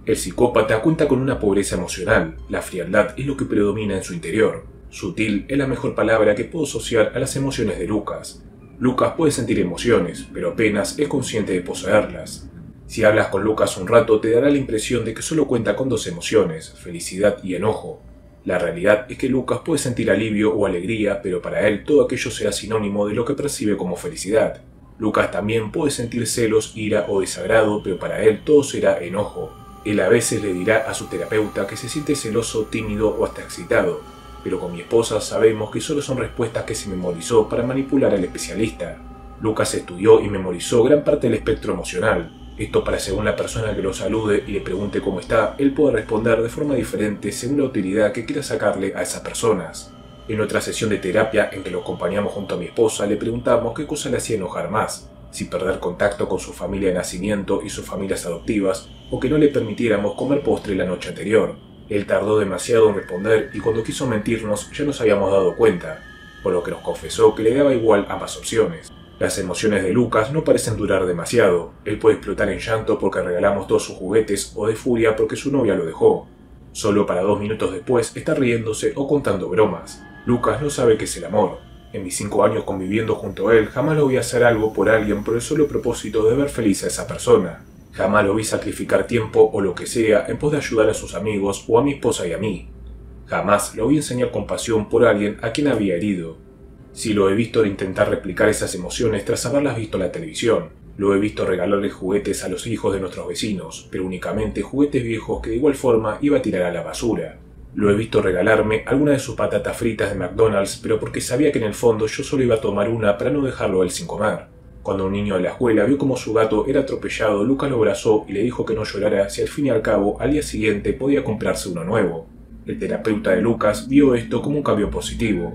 El psicópata cuenta con una pobreza emocional, la frialdad es lo que predomina en su interior. Sutil es la mejor palabra que puedo asociar a las emociones de Lucas. Lucas puede sentir emociones, pero apenas es consciente de poseerlas. Si hablas con Lucas un rato te dará la impresión de que solo cuenta con 2 emociones, felicidad y enojo. La realidad es que Lucas puede sentir alivio o alegría, pero para él todo aquello será sinónimo de lo que percibe como felicidad. Lucas también puede sentir celos, ira o desagrado, pero para él todo será enojo. Él a veces le dirá a su terapeuta que se siente celoso, tímido o hasta excitado, pero con mi esposa sabemos que solo son respuestas que se memorizó para manipular al especialista. Lucas estudió y memorizó gran parte del espectro emocional. Esto para según la persona que lo salude y le pregunte cómo está, él puede responder de forma diferente según la utilidad que quiera sacarle a esas personas. En otra sesión de terapia en que lo acompañamos junto a mi esposa, le preguntamos qué cosa le hacía enojar más, si perder contacto con su familia de nacimiento y sus familias adoptivas, o que no le permitiéramos comer postre la noche anterior. Él tardó demasiado en responder y cuando quiso mentirnos ya nos habíamos dado cuenta, por lo que nos confesó que le daba igual ambas opciones. Las emociones de Lucas no parecen durar demasiado. Él puede explotar en llanto porque regalamos todos sus juguetes o de furia porque su novia lo dejó. Solo para 2 minutos después está riéndose o contando bromas. Lucas no sabe qué es el amor. En mis 5 años conviviendo junto a él jamás lo vi hacer algo por alguien por el solo propósito de ver feliz a esa persona. Jamás lo vi sacrificar tiempo o lo que sea en pos de ayudar a sus amigos o a mi esposa y a mí. Jamás lo vi enseñar compasión por alguien a quien había herido. Sí lo he visto intentar replicar esas emociones tras haberlas visto en la televisión. Lo he visto regalarle juguetes a los hijos de nuestros vecinos, pero únicamente juguetes viejos que de igual forma iba a tirar a la basura. Lo he visto regalarme alguna de sus patatas fritas de McDonald's, pero porque sabía que en el fondo yo solo iba a tomar una para no dejarlo a él sin comer. Cuando un niño de la escuela vio cómo su gato era atropellado, Lucas lo abrazó y le dijo que no llorara si al fin y al cabo al día siguiente podía comprarse uno nuevo. El terapeuta de Lucas vio esto como un cambio positivo.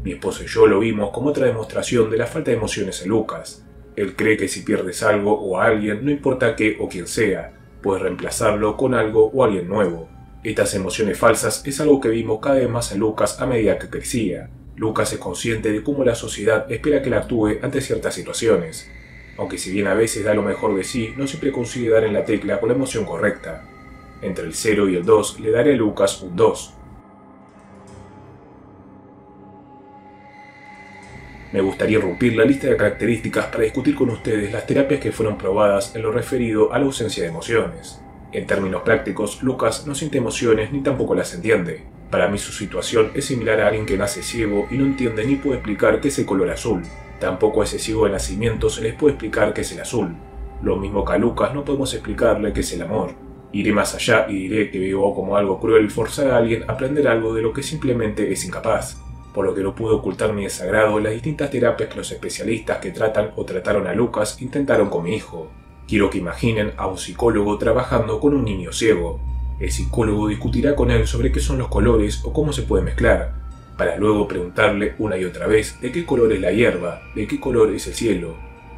Mi esposo y yo lo vimos como otra demostración de la falta de emociones en Lucas. Él cree que si pierdes algo o a alguien, no importa qué o quién sea, puedes reemplazarlo con algo o alguien nuevo. Estas emociones falsas es algo que vimos cada vez más en Lucas a medida que crecía. Lucas es consciente de cómo la sociedad espera que él actúe ante ciertas situaciones, aunque si bien a veces da lo mejor de sí, no siempre consigue dar en la tecla con la emoción correcta. Entre el 0 y el 2 le daré a Lucas un 2. Me gustaría romper la lista de características para discutir con ustedes las terapias que fueron probadas en lo referido a la ausencia de emociones. En términos prácticos, Lucas no siente emociones ni tampoco las entiende. Para mí su situación es similar a alguien que nace ciego y no entiende ni puede explicar qué es el color azul. Tampoco a ese ciego de nacimiento se les puede explicar qué es el azul. Lo mismo que a Lucas no podemos explicarle qué es el amor. Iré más allá y diré que veo como algo cruel forzar a alguien a aprender algo de lo que simplemente es incapaz. Por lo que no pude ocultar mi desagrado en las distintas terapias que los especialistas que tratan o trataron a Lucas intentaron con mi hijo. Quiero que imaginen a un psicólogo trabajando con un niño ciego. El psicólogo discutirá con él sobre qué son los colores o cómo se pueden mezclar, para luego preguntarle una y otra vez de qué color es la hierba, de qué color es el cielo.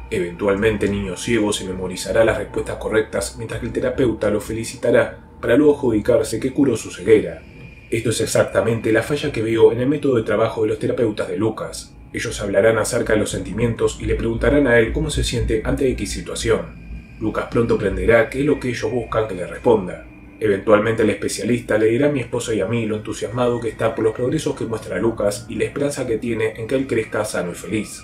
Eventualmente el niño ciego se memorizará las respuestas correctas mientras que el terapeuta lo felicitará para luego adjudicarse que curó su ceguera. Esto es exactamente la falla que veo en el método de trabajo de los terapeutas de Lucas. Ellos hablarán acerca de los sentimientos y le preguntarán a él cómo se siente ante X situación. Lucas pronto aprenderá qué es lo que ellos buscan que le responda. Eventualmente el especialista le dirá a mi esposa y a mí lo entusiasmado que está por los progresos que muestra Lucas y la esperanza que tiene en que él crezca sano y feliz.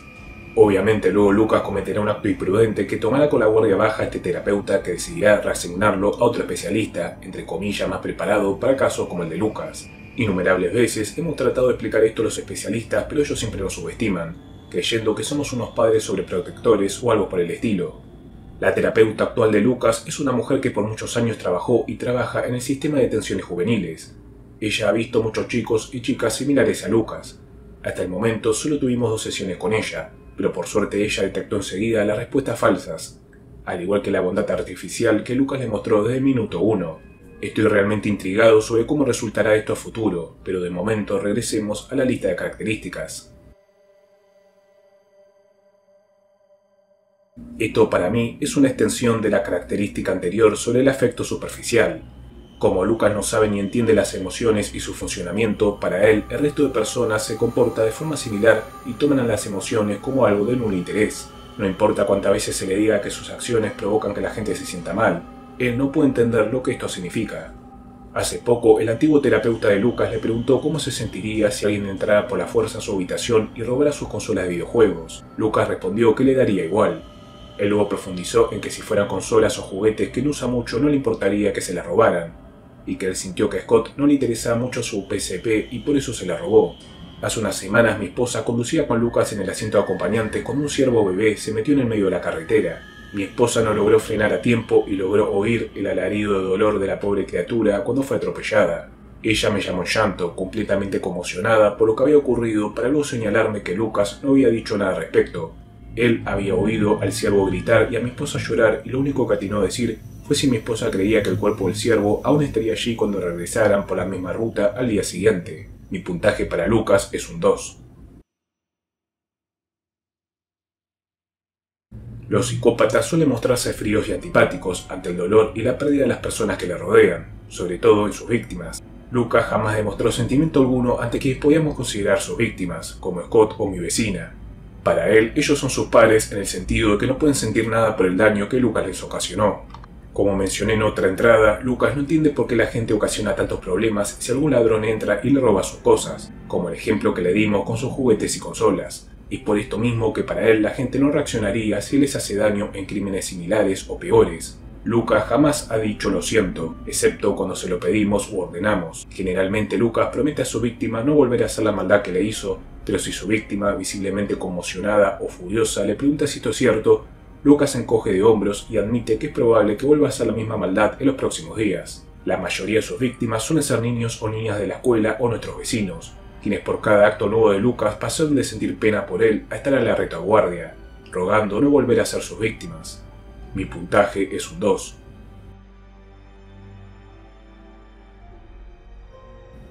Obviamente luego Lucas cometerá un acto imprudente que tomará con la guardia baja a este terapeuta que decidirá reasignarlo a otro especialista, entre comillas más preparado para casos como el de Lucas. Innumerables veces hemos tratado de explicar esto a los especialistas, pero ellos siempre nos subestiman, creyendo que somos unos padres sobreprotectores o algo por el estilo. La terapeuta actual de Lucas es una mujer que por muchos años trabajó y trabaja en el sistema de detenciones juveniles. Ella ha visto muchos chicos y chicas similares a Lucas. Hasta el momento solo tuvimos 2 sesiones con ella, pero por suerte ella detectó enseguida las respuestas falsas, al igual que la bondad artificial que Lucas le mostró desde el minuto 1. Estoy realmente intrigado sobre cómo resultará esto a futuro, pero de momento regresemos a la lista de características. Esto para mí es una extensión de la característica anterior sobre el afecto superficial. Como Lucas no sabe ni entiende las emociones y su funcionamiento, para él el resto de personas se comporta de forma similar y toman a las emociones como algo de nulo interés. No importa cuántas veces se le diga que sus acciones provocan que la gente se sienta mal, él no puede entender lo que esto significa. Hace poco, el antiguo terapeuta de Lucas le preguntó cómo se sentiría si alguien entrara por la fuerza a su habitación y robara sus consolas de videojuegos. Lucas respondió que le daría igual. Él luego profundizó en que si fueran consolas o juguetes que no usa mucho no le importaría que se las robaran, y que él sintió que a Scott no le interesaba mucho su PSP y por eso se la robó. Hace unas semanas mi esposa conducía con Lucas en el asiento de acompañante cuando un ciervo bebé se metió en el medio de la carretera. Mi esposa no logró frenar a tiempo y logró oír el alarido de dolor de la pobre criatura cuando fue atropellada. Ella me llamó en llanto, completamente conmocionada por lo que había ocurrido, para luego señalarme que Lucas no había dicho nada al respecto. Él había oído al ciervo gritar y a mi esposa llorar y lo único que atinó a decir fue si mi esposa creía que el cuerpo del ciervo aún estaría allí cuando regresaran por la misma ruta al día siguiente. Mi puntaje para Lucas es un 2. Los psicópatas suelen mostrarse fríos y antipáticos ante el dolor y la pérdida de las personas que le rodean, sobre todo en sus víctimas. Lucas jamás demostró sentimiento alguno ante quienes podíamos considerar sus víctimas, como Scott o mi vecina. Para él, ellos son sus pares en el sentido de que no pueden sentir nada por el daño que Lucas les ocasionó. Como mencioné en otra entrada, Lucas no entiende por qué la gente ocasiona tantos problemas si algún ladrón entra y le roba sus cosas, como el ejemplo que le dimos con sus juguetes y consolas. Y por esto mismo que para él la gente no reaccionaría si les hace daño en crímenes similares o peores. Lucas jamás ha dicho lo siento, excepto cuando se lo pedimos u ordenamos. Generalmente Lucas promete a su víctima no volver a hacer la maldad que le hizo, pero si su víctima, visiblemente conmocionada o furiosa, le pregunta si esto es cierto, Lucas se encoge de hombros y admite que es probable que vuelva a hacer la misma maldad en los próximos días. La mayoría de sus víctimas suelen ser niños o niñas de la escuela o nuestros vecinos, quienes por cada acto nuevo de Lucas pasaron de sentir pena por él a estar a la retaguardia, rogando no volver a ser sus víctimas. Mi puntaje es un 2.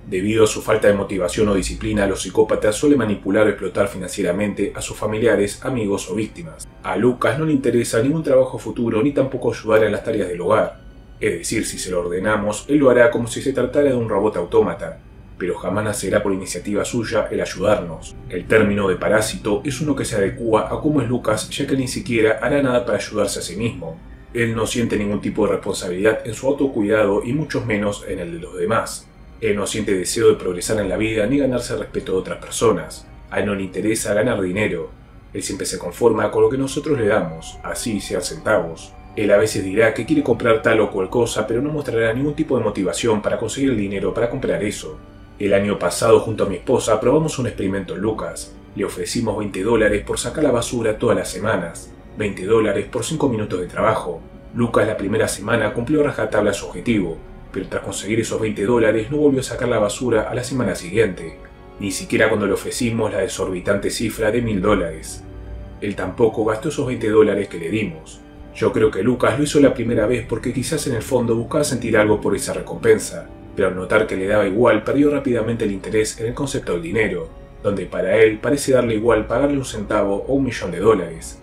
Debido a su falta de motivación o disciplina, los psicópatas suelen manipular o explotar financieramente a sus familiares, amigos o víctimas. A Lucas no le interesa ningún trabajo futuro ni tampoco ayudar en las tareas del hogar. Es decir, si se lo ordenamos, él lo hará como si se tratara de un robot autómata, pero jamás nacerá por iniciativa suya el ayudarnos. El término de parásito es uno que se adecúa a cómo es Lucas, ya que ni siquiera hará nada para ayudarse a sí mismo. Él no siente ningún tipo de responsabilidad en su autocuidado y mucho menos en el de los demás. Él no siente deseo de progresar en la vida ni ganarse el respeto de otras personas. A él no le interesa ganar dinero. Él siempre se conforma con lo que nosotros le damos, así sean centavos. Él a veces dirá que quiere comprar tal o cual cosa, pero no mostrará ningún tipo de motivación para conseguir el dinero para comprar eso. El año pasado, junto a mi esposa, probamos un experimento en Lucas. Le ofrecimos $20 por sacar la basura todas las semanas. $20 por 5 minutos de trabajo. Lucas la primera semana cumplió a rajatabla su objetivo, pero tras conseguir esos $20 no volvió a sacar la basura a la semana siguiente. Ni siquiera cuando le ofrecimos la desorbitante cifra de $1000. Él tampoco gastó esos $20 que le dimos. Yo creo que Lucas lo hizo la primera vez porque quizás en el fondo buscaba sentir algo por esa recompensa, pero al notar que le daba igual perdió rápidamente el interés en el concepto del dinero, donde para él parece darle igual pagarle un centavo o $1.000.000.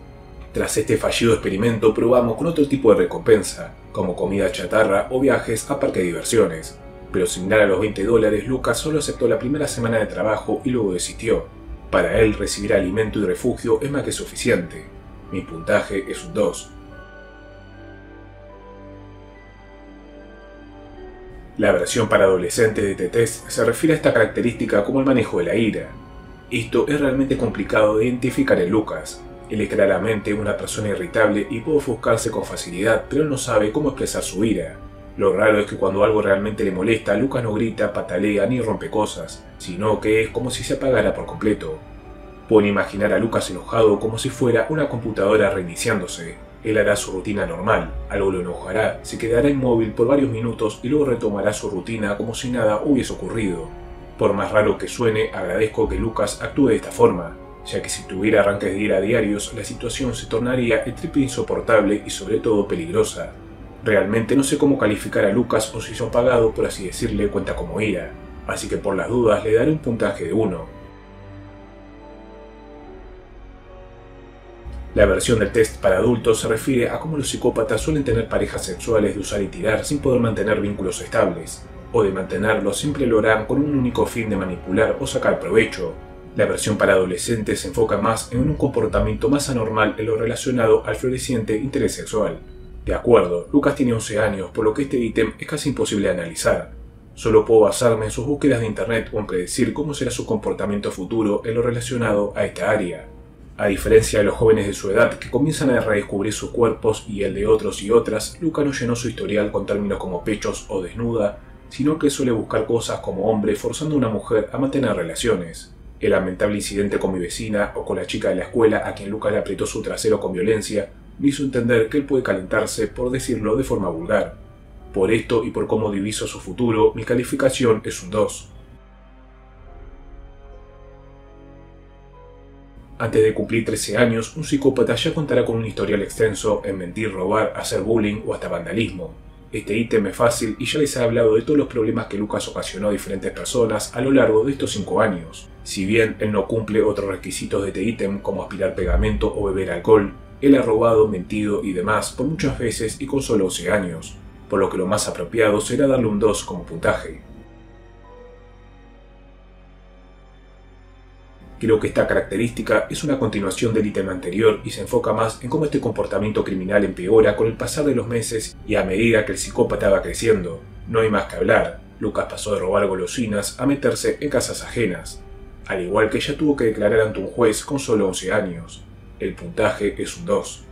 Tras este fallido experimento probamos con otro tipo de recompensa, como comida chatarra o viajes a parque de diversiones, pero similar a los $20, Lucas solo aceptó la primera semana de trabajo y luego desistió. Para él recibir alimento y refugio es más que suficiente. Mi puntaje es un 2. La versión para adolescentes de este test se refiere a esta característica como el manejo de la ira. Esto es realmente complicado de identificar en Lucas. Él es claramente una persona irritable y puede ofuscarse con facilidad, pero él no sabe cómo expresar su ira. Lo raro es que cuando algo realmente le molesta, Lucas no grita, patalea ni rompe cosas, sino que es como si se apagara por completo. Pueden imaginar a Lucas enojado como si fuera una computadora reiniciándose. Él hará su rutina normal, algo lo enojará, se quedará inmóvil por varios minutos y luego retomará su rutina como si nada hubiese ocurrido. Por más raro que suene, agradezco que Lucas actúe de esta forma, ya que si tuviera arranques de ira diarios, la situación se tornaría el triple insoportable y sobre todo peligrosa. Realmente no sé cómo calificar a Lucas o si su apagado, por así decirle, cuenta como ira, así que por las dudas le daré un puntaje de 1. La versión del test para adultos se refiere a cómo los psicópatas suelen tener parejas sexuales de usar y tirar sin poder mantener vínculos estables, o de mantenerlos siempre lo harán con un único fin de manipular o sacar provecho. La versión para adolescentes se enfoca más en un comportamiento más anormal en lo relacionado al floreciente interés sexual. De acuerdo, Lucas tiene 11 años, por lo que este ítem es casi imposible de analizar. Solo puedo basarme en sus búsquedas de internet o en predecir cómo será su comportamiento futuro en lo relacionado a esta área. A diferencia de los jóvenes de su edad que comienzan a redescubrir sus cuerpos y el de otros y otras, Lucas no llenó su historial con términos como pechos o desnuda, sino que suele buscar cosas como hombre forzando a una mujer a mantener relaciones. El lamentable incidente con mi vecina o con la chica de la escuela a quien Lucas le apretó su trasero con violencia me hizo entender que él puede calentarse, por decirlo de forma vulgar. Por esto y por cómo diviso su futuro, mi calificación es un 2. Antes de cumplir 13 años, un psicópata ya contará con un historial extenso en mentir, robar, hacer bullying o hasta vandalismo. Este ítem es fácil y ya les he hablado de todos los problemas que Lucas ocasionó a diferentes personas a lo largo de estos 5 años. Si bien él no cumple otros requisitos de este ítem como aspirar pegamento o beber alcohol, él ha robado, mentido y demás por muchas veces y con solo 11 años, por lo que lo más apropiado será darle un 2 como puntaje. Creo que esta característica es una continuación del ítem anterior y se enfoca más en cómo este comportamiento criminal empeora con el pasar de los meses y a medida que el psicópata va creciendo. No hay más que hablar, Lucas pasó de robar golosinas a meterse en casas ajenas, al igual que ya tuvo que declarar ante un juez con solo 11 años. El puntaje es un 2.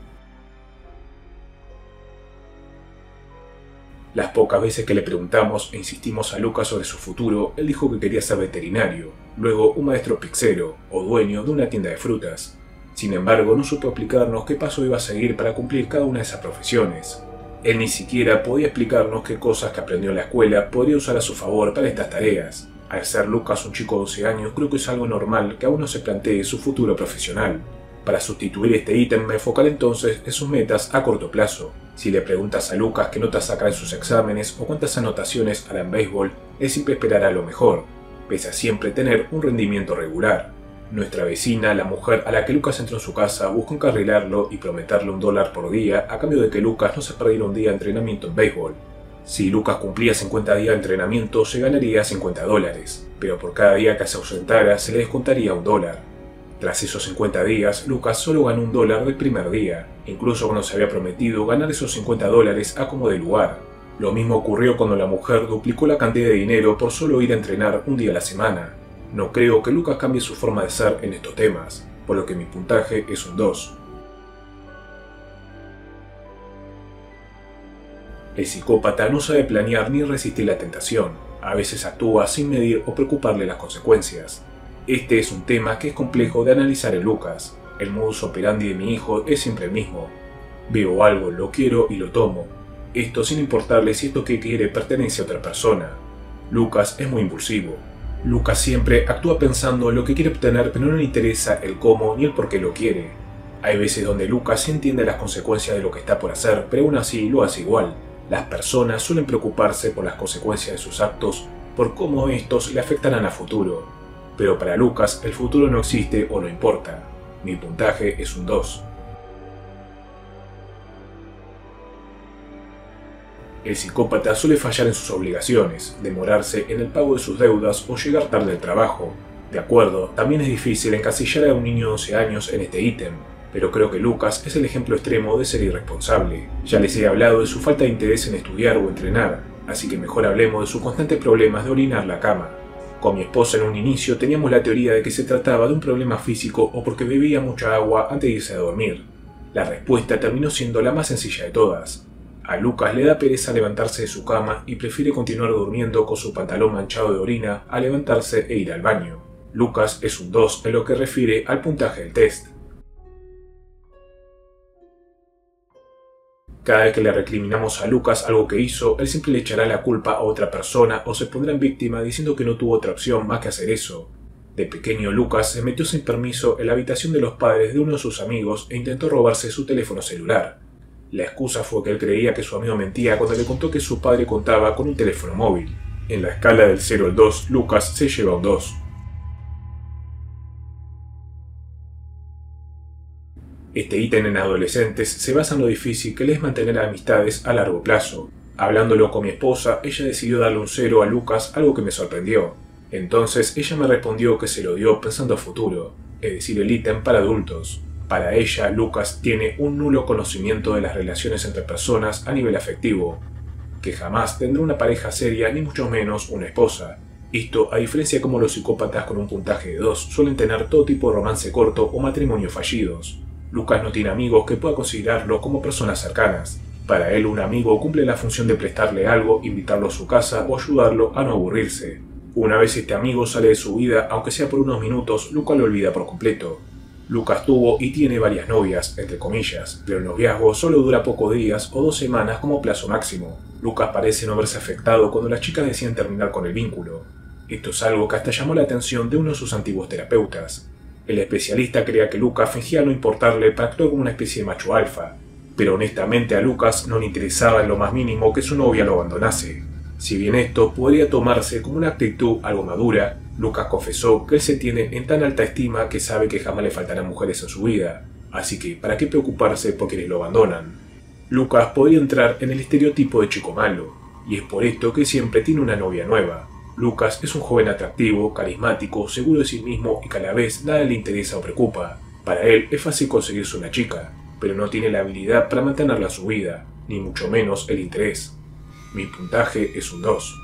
Las pocas veces que le preguntamos e insistimos a Lucas sobre su futuro, él dijo que quería ser veterinario, luego un maestro pizzero o dueño de una tienda de frutas. Sin embargo, no supo explicarnos qué paso iba a seguir para cumplir cada una de esas profesiones. Él ni siquiera podía explicarnos qué cosas que aprendió en la escuela podría usar a su favor para estas tareas. Al ser Lucas un chico de 12 años, creo que es algo normal que aún no se plantee su futuro profesional. Para sustituir este ítem me enfocaré entonces en sus metas a corto plazo. Si le preguntas a Lucas qué notas saca en sus exámenes o cuántas anotaciones hará en béisbol, él siempre esperará lo mejor, pese a siempre tener un rendimiento regular. Nuestra vecina, la mujer a la que Lucas entró en su casa, buscó encarrilarlo y prometerle $1 por día a cambio de que Lucas no se perdiera un día de entrenamiento en béisbol. Si Lucas cumplía 50 días de entrenamiento, se ganaría $50, pero por cada día que se ausentara se le descontaría $1. Tras esos 50 días, Lucas solo ganó $1 del primer día, incluso cuando se había prometido ganar esos $50 a como de lugar. Lo mismo ocurrió cuando la mujer duplicó la cantidad de dinero por solo ir a entrenar un día a la semana. No creo que Lucas cambie su forma de ser en estos temas, por lo que mi puntaje es un 2. El psicópata no sabe planear ni resistir la tentación, a veces actúa sin medir o preocuparle las consecuencias. Este es un tema que es complejo de analizar en Lucas. El modus operandi de mi hijo es siempre el mismo. Veo algo, lo quiero y lo tomo. Esto sin importarle si esto que quiere pertenece a otra persona. Lucas es muy impulsivo. Lucas siempre actúa pensando en lo que quiere obtener, pero no le interesa el cómo ni el por qué lo quiere. Hay veces donde Lucas sí entiende las consecuencias de lo que está por hacer, pero aún así lo hace igual. Las personas suelen preocuparse por las consecuencias de sus actos, por cómo estos le afectarán a futuro. Pero para Lucas el futuro no existe o no importa. Mi puntaje es un 2. El psicópata suele fallar en sus obligaciones, demorarse en el pago de sus deudas o llegar tarde al trabajo. De acuerdo, también es difícil encasillar a un niño de 11 años en este ítem, pero creo que Lucas es el ejemplo extremo de ser irresponsable. Ya les he hablado de su falta de interés en estudiar o entrenar, así que mejor hablemos de sus constantes problemas de orinar la cama. Con mi esposa en un inicio teníamos la teoría de que se trataba de un problema físico o porque bebía mucha agua antes de irse a dormir. La respuesta terminó siendo la más sencilla de todas. A Lucas le da pereza levantarse de su cama y prefiere continuar durmiendo con su pantalón manchado de orina a levantarse e ir al baño. Lucas es un 2 en lo que refiere al puntaje del test. Cada vez que le recriminamos a Lucas algo que hizo, él siempre le echará la culpa a otra persona o se pondrá en víctima diciendo que no tuvo otra opción más que hacer eso. De pequeño, Lucas se metió sin permiso en la habitación de los padres de uno de sus amigos e intentó robarse su teléfono celular. La excusa fue que él creía que su amigo mentía cuando le contó que su padre contaba con un teléfono móvil. En la escala del 0 al 2, Lucas se lleva un 2. Este ítem en adolescentes se basa en lo difícil que le es mantener amistades a largo plazo. Hablándolo con mi esposa, ella decidió darle un 0 a Lucas, algo que me sorprendió. Entonces ella me respondió que se lo dio pensando a futuro, es decir, el ítem para adultos. Para ella, Lucas tiene un nulo conocimiento de las relaciones entre personas a nivel afectivo, que jamás tendrá una pareja seria ni mucho menos una esposa. Esto a diferencia de cómo los psicópatas con un puntaje de 2 suelen tener todo tipo de romance corto o matrimonios fallidos. Lucas no tiene amigos que pueda considerarlo como personas cercanas. Para él, un amigo cumple la función de prestarle algo, invitarlo a su casa o ayudarlo a no aburrirse. Una vez este amigo sale de su vida, aunque sea por unos minutos, Lucas lo olvida por completo. Lucas tuvo y tiene varias novias, entre comillas, pero el noviazgo solo dura pocos días o 2 semanas como plazo máximo. Lucas parece no verse afectado cuando las chicas deciden terminar con el vínculo. Esto es algo que hasta llamó la atención de uno de sus antiguos terapeutas. El especialista creía que Lucas fingía no importarle para actuar como una especie de macho alfa, pero honestamente a Lucas no le interesaba en lo más mínimo que su novia lo abandonase. Si bien esto podría tomarse como una actitud algo madura, Lucas confesó que él se tiene en tan alta estima que sabe que jamás le faltarán mujeres en su vida, así que ¿para qué preocuparse por quienes lo abandonan? Lucas podría entrar en el estereotipo de chico malo, y es por esto que siempre tiene una novia nueva. Lucas es un joven atractivo, carismático, seguro de sí mismo y que a la vez nada le interesa o preocupa. Para él es fácil conseguirse una chica, pero no tiene la habilidad para mantenerla en su vida, ni mucho menos el interés. Mi puntaje es un 2.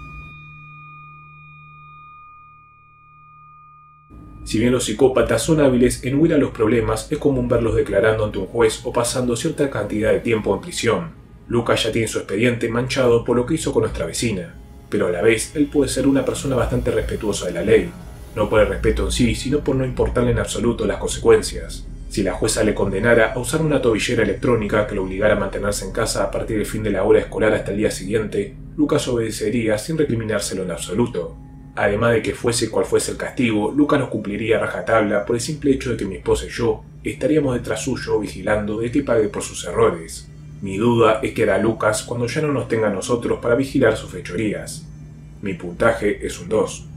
Si bien los psicópatas son hábiles en huir a los problemas, es común verlos declarando ante un juez o pasando cierta cantidad de tiempo en prisión. Lucas ya tiene su expediente manchado por lo que hizo con nuestra vecina, pero a la vez él puede ser una persona bastante respetuosa de la ley, no por el respeto en sí, sino por no importarle en absoluto las consecuencias. Si la jueza le condenara a usar una tobillera electrónica que lo obligara a mantenerse en casa a partir del fin de la hora escolar hasta el día siguiente, Lucas obedecería sin recriminárselo en absoluto. Además de que fuese cual fuese el castigo, Lucas nos cumpliría a rajatabla por el simple hecho de que mi esposa y yo estaríamos detrás suyo vigilando de que pague por sus errores. Mi duda es que hará Lucas cuando ya no nos tenga a nosotros para vigilar sus fechorías. Mi puntaje es un 2.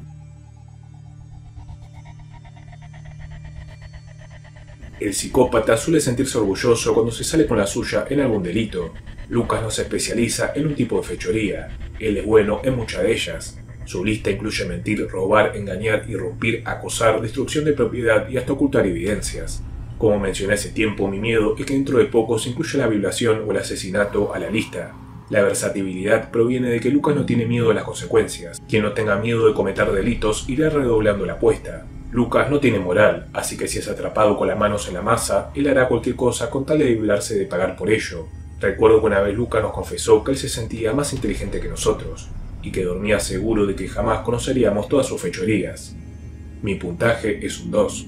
El psicópata suele sentirse orgulloso cuando se sale con la suya en algún delito. Lucas no se especializa en un tipo de fechoría, él es bueno en muchas de ellas. Su lista incluye mentir, robar, engañar, irrumpir, acosar, destrucción de propiedad y hasta ocultar evidencias. Como mencioné hace tiempo, mi miedo es que dentro de poco se incluya la violación o el asesinato a la lista. La versatilidad proviene de que Lucas no tiene miedo a las consecuencias. Quien no tenga miedo de cometer delitos irá redoblando la apuesta. Lucas no tiene moral, así que si es atrapado con las manos en la masa, él hará cualquier cosa con tal de librarse de pagar por ello. Recuerdo que una vez Lucas nos confesó que él se sentía más inteligente que nosotros, y que dormía seguro de que jamás conoceríamos todas sus fechorías. Mi puntaje es un 2.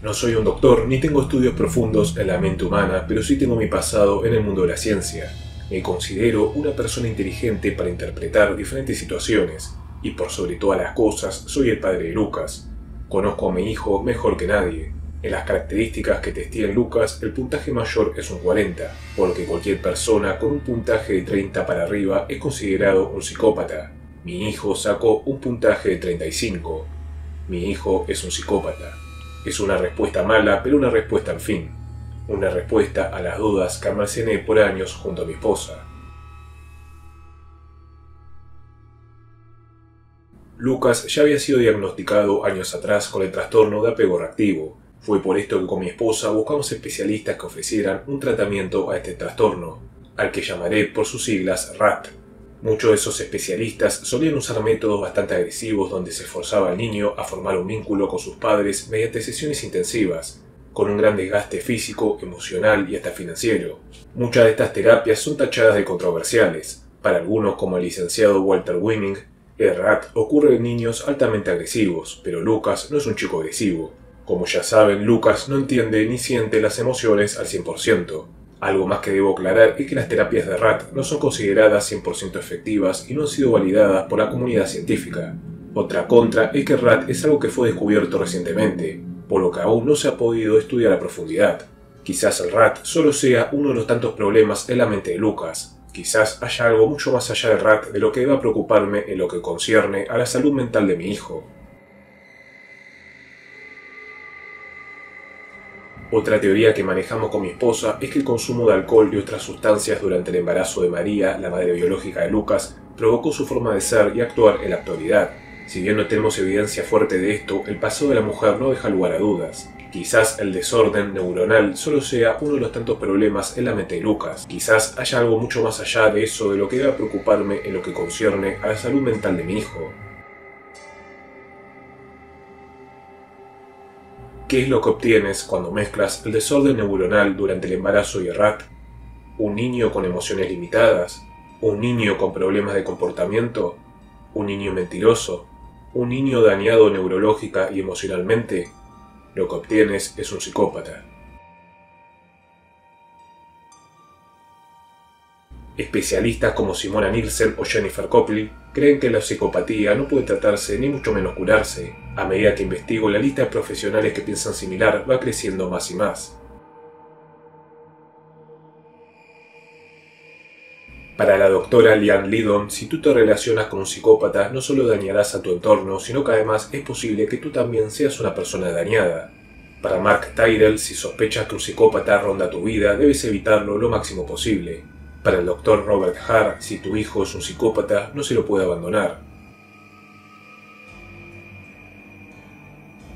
No soy un doctor ni tengo estudios profundos en la mente humana, pero sí tengo mi pasado en el mundo de la ciencia. Me considero una persona inteligente para interpretar diferentes situaciones, y por sobre todas las cosas soy el padre de Lucas. Conozco a mi hijo mejor que nadie. En las características que testé en Lucas, el puntaje mayor es un 40, por lo que cualquier persona con un puntaje de 30 para arriba es considerado un psicópata. Mi hijo sacó un puntaje de 35. Mi hijo es un psicópata. Es una respuesta mala, pero una respuesta al fin. Una respuesta a las dudas que almacené por años junto a mi esposa. Lucas ya había sido diagnosticado años atrás con el trastorno de apego reactivo. Fue por esto que con mi esposa buscamos especialistas que ofrecieran un tratamiento a este trastorno, al que llamaré por sus siglas RAT. Muchos de esos especialistas solían usar métodos bastante agresivos donde se forzaba al niño a formar un vínculo con sus padres mediante sesiones intensivas, con un gran desgaste físico, emocional y hasta financiero. Muchas de estas terapias son tachadas de controversiales. Para algunos, como el licenciado Walter Winning, el RAT ocurre en niños altamente agresivos, pero Lucas no es un chico agresivo. Como ya saben, Lucas no entiende ni siente las emociones al 100%. Algo más que debo aclarar es que las terapias de RAT no son consideradas 100% efectivas y no han sido validadas por la comunidad científica. Otra contra es que el RAT es algo que fue descubierto recientemente, por lo que aún no se ha podido estudiar a profundidad. Quizás el RAT solo sea uno de los tantos problemas en la mente de Lucas. Quizás haya algo mucho más allá del RAT de lo que deba preocuparme en lo que concierne a la salud mental de mi hijo. Otra teoría que manejamos con mi esposa es que el consumo de alcohol y otras sustancias durante el embarazo de María, la madre biológica de Lucas, provocó su forma de ser y actuar en la actualidad. Si bien no tenemos evidencia fuerte de esto, el pasado de la mujer no deja lugar a dudas. Quizás el desorden neuronal solo sea uno de los tantos problemas en la mente de Lucas. Quizás haya algo mucho más allá de eso de lo que deba preocuparme en lo que concierne a la salud mental de mi hijo. ¿Qué es lo que obtienes cuando mezclas el desorden neuronal durante el embarazo y el RAT? ¿Un niño con emociones limitadas? ¿Un niño con problemas de comportamiento? ¿Un niño mentiroso? ¿Un niño dañado neurológica y emocionalmente? Lo que obtienes es un psicópata. Especialistas como Simona Nielsen o Jennifer Copley creen que la psicopatía no puede tratarse ni mucho menos curarse. A medida que investigo, la lista de profesionales que piensan similar va creciendo más y más. Para la doctora Lian Lidon, si tú te relacionas con un psicópata, no solo dañarás a tu entorno, sino que además es posible que tú también seas una persona dañada. Para Mark Tyrell, si sospechas que un psicópata ronda tu vida, debes evitarlo lo máximo posible. Para el Dr. Robert Hart, si tu hijo es un psicópata, no se lo puede abandonar.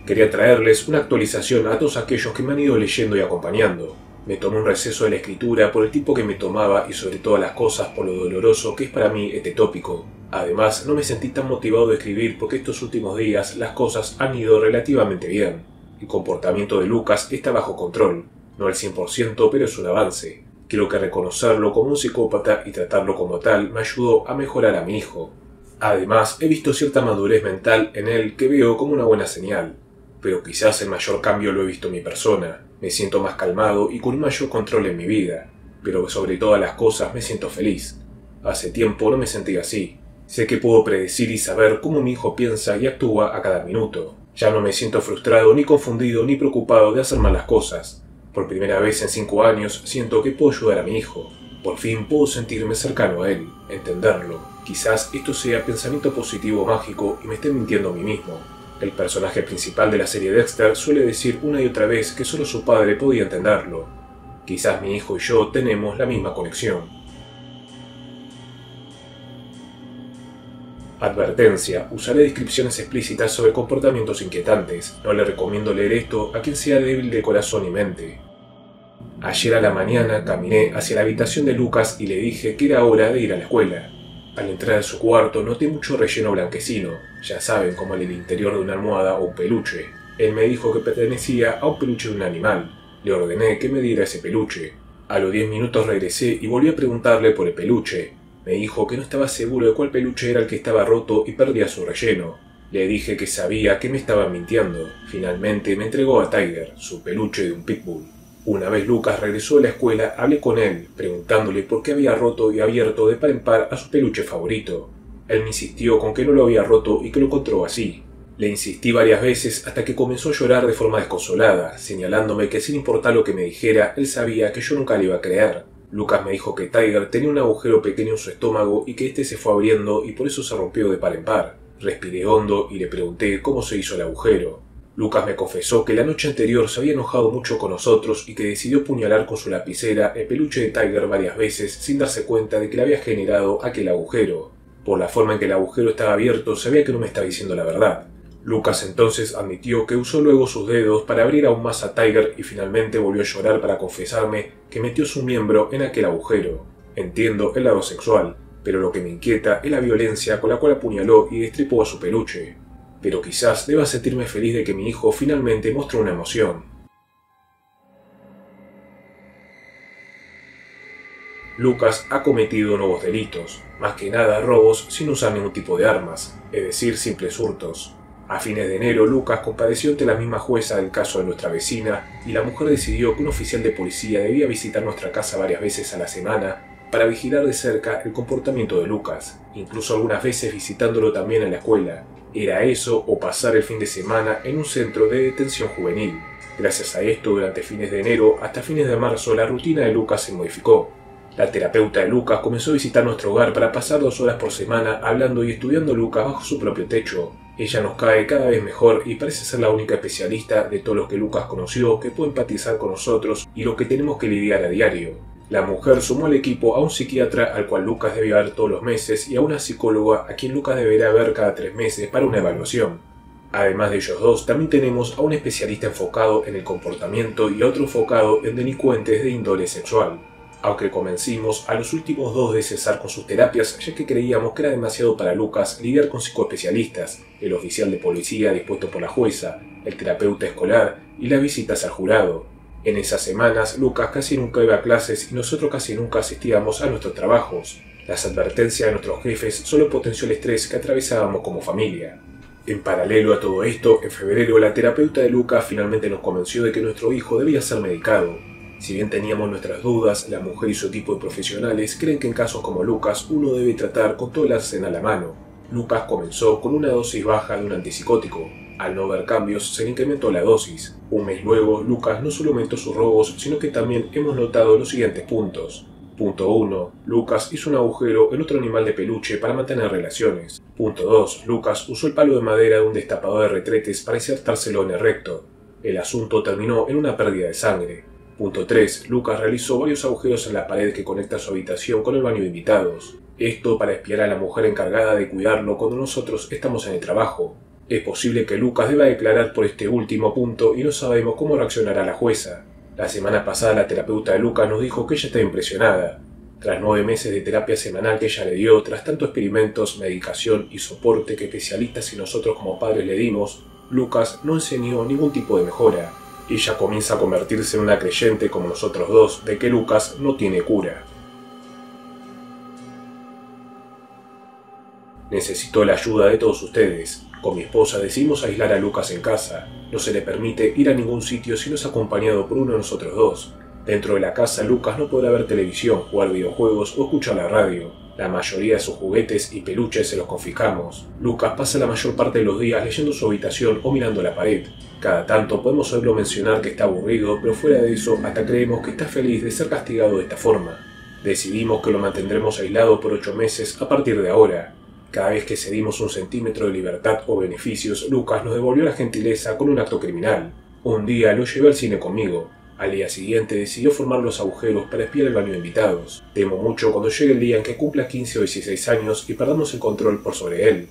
Quería traerles una actualización a todos aquellos que me han ido leyendo y acompañando. Me tomé un receso de la escritura por el tiempo que me tomaba y sobre todas las cosas por lo doloroso que es para mí este tópico. Además, no me sentí tan motivado de escribir porque estos últimos días las cosas han ido relativamente bien. El comportamiento de Lucas está bajo control. No al 100%, pero es un avance. Creo que reconocerlo como un psicópata y tratarlo como tal me ayudó a mejorar a mi hijo. Además, he visto cierta madurez mental en él que veo como una buena señal. Pero quizás el mayor cambio lo he visto en mi persona. Me siento más calmado y con un mayor control en mi vida. Pero sobre todas las cosas me siento feliz. Hace tiempo no me sentía así. Sé que puedo predecir y saber cómo mi hijo piensa y actúa a cada minuto. Ya no me siento frustrado, ni confundido, ni preocupado de hacer malas cosas. Por primera vez en 5 años siento que puedo ayudar a mi hijo. Por fin puedo sentirme cercano a él, entenderlo. Quizás esto sea pensamiento positivo mágico y me esté mintiendo a mí mismo. El personaje principal de la serie Dexter suele decir una y otra vez que solo su padre podía entenderlo. Quizás mi hijo y yo tenemos la misma conexión. Advertencia: usaré descripciones explícitas sobre comportamientos inquietantes. No le recomiendo leer esto a quien sea débil de corazón y mente. Ayer a la mañana caminé hacia la habitación de Lucas y le dije que era hora de ir a la escuela. Al entrar a su cuarto noté mucho relleno blanquecino, ya saben, como el interior de una almohada o un peluche. Él me dijo que pertenecía a un peluche de un animal. Le ordené que me diera ese peluche. A los 10 minutos regresé y volví a preguntarle por el peluche. Me dijo que no estaba seguro de cuál peluche era el que estaba roto y perdía su relleno. Le dije que sabía que me estaba mintiendo. Finalmente me entregó a Tiger, su peluche de un pitbull. Una vez Lucas regresó a la escuela, hablé con él, preguntándole por qué había roto y abierto de par en par a su peluche favorito. Él me insistió con que no lo había roto y que lo encontró así. Le insistí varias veces hasta que comenzó a llorar de forma desconsolada, señalándome que sin importar lo que me dijera, él sabía que yo nunca le iba a creer. Lucas me dijo que Tiger tenía un agujero pequeño en su estómago y que este se fue abriendo y por eso se rompió de par en par. Respiré hondo y le pregunté cómo se hizo el agujero. Lucas me confesó que la noche anterior se había enojado mucho con nosotros y que decidió puñalar con su lapicera el peluche de Tiger varias veces sin darse cuenta de que le había generado aquel agujero. Por la forma en que el agujero estaba abierto, sabía que no me estaba diciendo la verdad. Lucas entonces admitió que usó luego sus dedos para abrir aún más a Tiger y finalmente volvió a llorar para confesarme que metió su miembro en aquel agujero. Entiendo el lado sexual, pero lo que me inquieta es la violencia con la cual apuñaló y destripó a su peluche. Pero quizás deba sentirme feliz de que mi hijo finalmente mostró una emoción. Lucas ha cometido nuevos delitos, más que nada robos sin usar ningún tipo de armas, es decir, simples hurtos. A fines de enero, Lucas compareció ante la misma jueza del caso de nuestra vecina y la mujer decidió que un oficial de policía debía visitar nuestra casa varias veces a la semana para vigilar de cerca el comportamiento de Lucas, incluso algunas veces visitándolo también en la escuela. Era eso o pasar el fin de semana en un centro de detención juvenil. Gracias a esto, durante fines de enero hasta fines de marzo, la rutina de Lucas se modificó. La terapeuta de Lucas comenzó a visitar nuestro hogar para pasar 2 horas por semana hablando y estudiando a Lucas bajo su propio techo. Ella nos cae cada vez mejor y parece ser la única especialista de todos los que Lucas conoció que puede empatizar con nosotros y lo que tenemos que lidiar a diario. La mujer sumó al equipo a un psiquiatra al cual Lucas debía ver todos los meses y a una psicóloga a quien Lucas deberá ver cada 3 meses para una evaluación. Además de ellos dos, también tenemos a un especialista enfocado en el comportamiento y a otro enfocado en delincuentes de índole sexual. Aunque convencimos a los últimos 2 de cesar con sus terapias ya que creíamos que era demasiado para Lucas lidiar con psicoespecialistas, el oficial de policía dispuesto por la jueza, el terapeuta escolar y las visitas al jurado. En esas semanas, Lucas casi nunca iba a clases y nosotros casi nunca asistíamos a nuestros trabajos. Las advertencias de nuestros jefes solo potenció el estrés que atravesábamos como familia. En paralelo a todo esto, en febrero la terapeuta de Lucas finalmente nos convenció de que nuestro hijo debía ser medicado. Si bien teníamos nuestras dudas, la mujer y su equipo de profesionales creen que en casos como Lucas uno debe tratar con todo el arsenal a mano. Lucas comenzó con una dosis baja de un antipsicótico. Al no ver cambios, se le incrementó la dosis. Un mes luego, Lucas no solo aumentó sus robos, sino que también hemos notado los siguientes puntos. Punto 1. Lucas hizo un agujero en otro animal de peluche para mantener relaciones. Punto 2. Lucas usó el palo de madera de un destapador de retretes para insertárselo en el recto. El asunto terminó en una pérdida de sangre. Punto 3. Lucas realizó varios agujeros en la pared que conecta su habitación con el baño de invitados. Esto para espiar a la mujer encargada de cuidarlo cuando nosotros estamos en el trabajo. Es posible que Lucas deba declarar por este último punto y no sabemos cómo reaccionará la jueza. La semana pasada la terapeuta de Lucas nos dijo que ella estaba impresionada. Tras 9 meses de terapia semanal que ella le dio, tras tantos experimentos, medicación y soporte que especialistas y nosotros como padres le dimos, Lucas no enseñó ningún tipo de mejora. Ella comienza a convertirse en una creyente como nosotros dos de que Lucas no tiene cura. Necesito la ayuda de todos ustedes. Con mi esposa decidimos aislar a Lucas en casa. No se le permite ir a ningún sitio si no es acompañado por uno de nosotros dos. Dentro de la casa, Lucas no podrá ver televisión, jugar videojuegos o escuchar la radio. La mayoría de sus juguetes y peluches se los confiscamos. Lucas pasa la mayor parte de los días leyendo su habitación o mirando la pared. Cada tanto podemos oírlo mencionar que está aburrido, pero fuera de eso hasta creemos que está feliz de ser castigado de esta forma. Decidimos que lo mantendremos aislado por 8 meses a partir de ahora. Cada vez que cedimos un centímetro de libertad o beneficios, Lucas nos devolvió la gentileza con un acto criminal. Un día lo llevé al cine conmigo. Al día siguiente decidió formar los agujeros para espiar el baño de invitados. Temo mucho cuando llegue el día en que cumpla 15 o 16 años y perdamos el control por sobre él.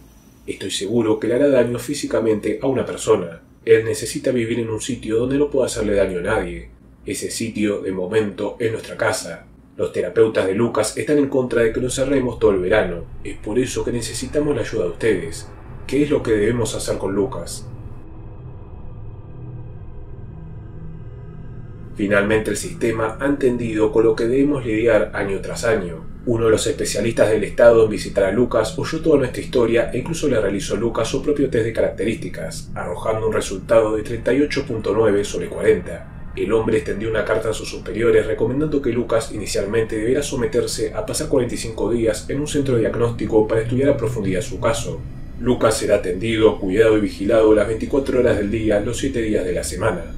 Estoy seguro que le hará daño físicamente a una persona. Él necesita vivir en un sitio donde no pueda hacerle daño a nadie. Ese sitio, de momento, es nuestra casa. Los terapeutas de Lucas están en contra de que nos cerremos todo el verano. Es por eso que necesitamos la ayuda de ustedes. ¿Qué es lo que debemos hacer con Lucas? Finalmente el sistema ha entendido con lo que debemos lidiar año tras año. Uno de los especialistas del Estado en visitar a Lucas oyó toda nuestra historia e incluso le realizó a Lucas su propio test de características, arrojando un resultado de 38.9 sobre 40. El hombre extendió una carta a sus superiores recomendando que Lucas inicialmente debiera someterse a pasar 45 días en un centro de diagnóstico para estudiar a profundidad su caso. Lucas será atendido, cuidado y vigilado las 24 horas del día, los 7 días de la semana.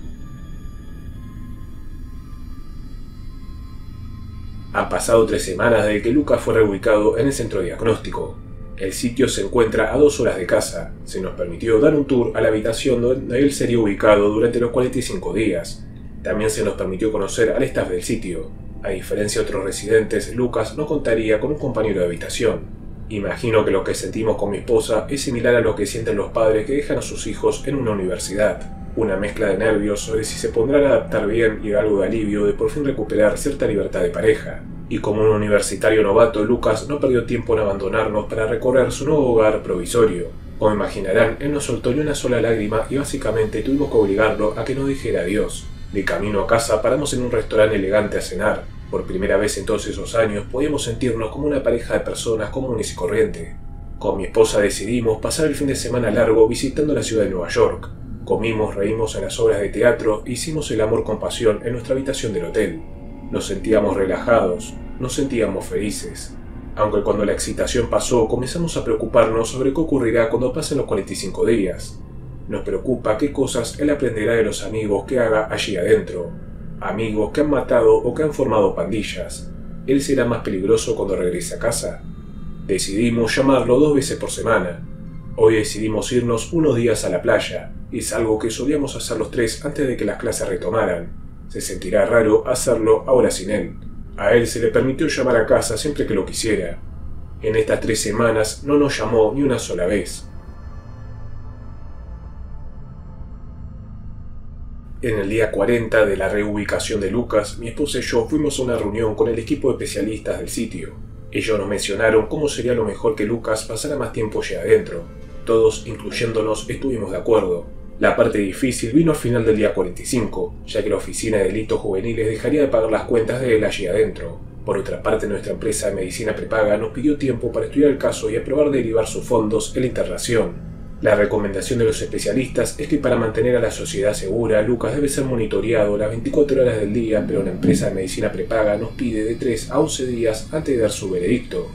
Han pasado 3 semanas desde que Lucas fue reubicado en el centro de diagnóstico. El sitio se encuentra a 2 horas de casa. Se nos permitió dar un tour a la habitación donde él sería ubicado durante los 45 días. También se nos permitió conocer al staff del sitio. A diferencia de otros residentes, Lucas no contaría con un compañero de habitación. Imagino que lo que sentimos con mi esposa es similar a lo que sienten los padres que dejan a sus hijos en una universidad. Una mezcla de nervios sobre si se pondrán a adaptar bien y algo de alivio de por fin recuperar cierta libertad de pareja. Y como un universitario novato, Lucas no perdió tiempo en abandonarnos para recorrer su nuevo hogar provisorio. Como imaginarán, él no soltó ni una sola lágrima y básicamente tuvimos que obligarlo a que nos dijera adiós. De camino a casa paramos en un restaurante elegante a cenar. Por primera vez en todos esos años podíamos sentirnos como una pareja de personas comunes y corrientes. Con mi esposa decidimos pasar el fin de semana largo visitando la ciudad de Nueva York. Comimos, reímos en las obras de teatro, hicimos el amor con pasión en nuestra habitación del hotel. Nos sentíamos relajados, nos sentíamos felices. Aunque cuando la excitación pasó, comenzamos a preocuparnos sobre qué ocurrirá cuando pasen los 45 días. Nos preocupa qué cosas él aprenderá de los amigos que haga allí adentro. Amigos que han matado o que han formado pandillas. ¿Él será más peligroso cuando regrese a casa? Decidimos llamarlo 2 veces por semana. Hoy decidimos irnos unos días a la playa. Es algo que solíamos hacer los 3 antes de que las clases retomaran. Se sentirá raro hacerlo ahora sin él. A él se le permitió llamar a casa siempre que lo quisiera. En estas 3 semanas no nos llamó ni una sola vez. En el día 40 de la reubicación de Lucas, mi esposa y yo fuimos a una reunión con el equipo de especialistas del sitio. Ellos nos mencionaron cómo sería lo mejor que Lucas pasara más tiempo allí adentro. Todos, incluyéndonos, estuvimos de acuerdo. La parte difícil vino al final del día 45, ya que la Oficina de Delitos Juveniles dejaría de pagar las cuentas de él allí adentro. Por otra parte, nuestra empresa de medicina prepaga nos pidió tiempo para estudiar el caso y aprobar derivar sus fondos en la internación. La recomendación de los especialistas es que para mantener a la sociedad segura, Lucas debe ser monitoreado las 24 horas del día, pero la empresa de medicina prepaga nos pide de 3 a 11 días antes de dar su veredicto.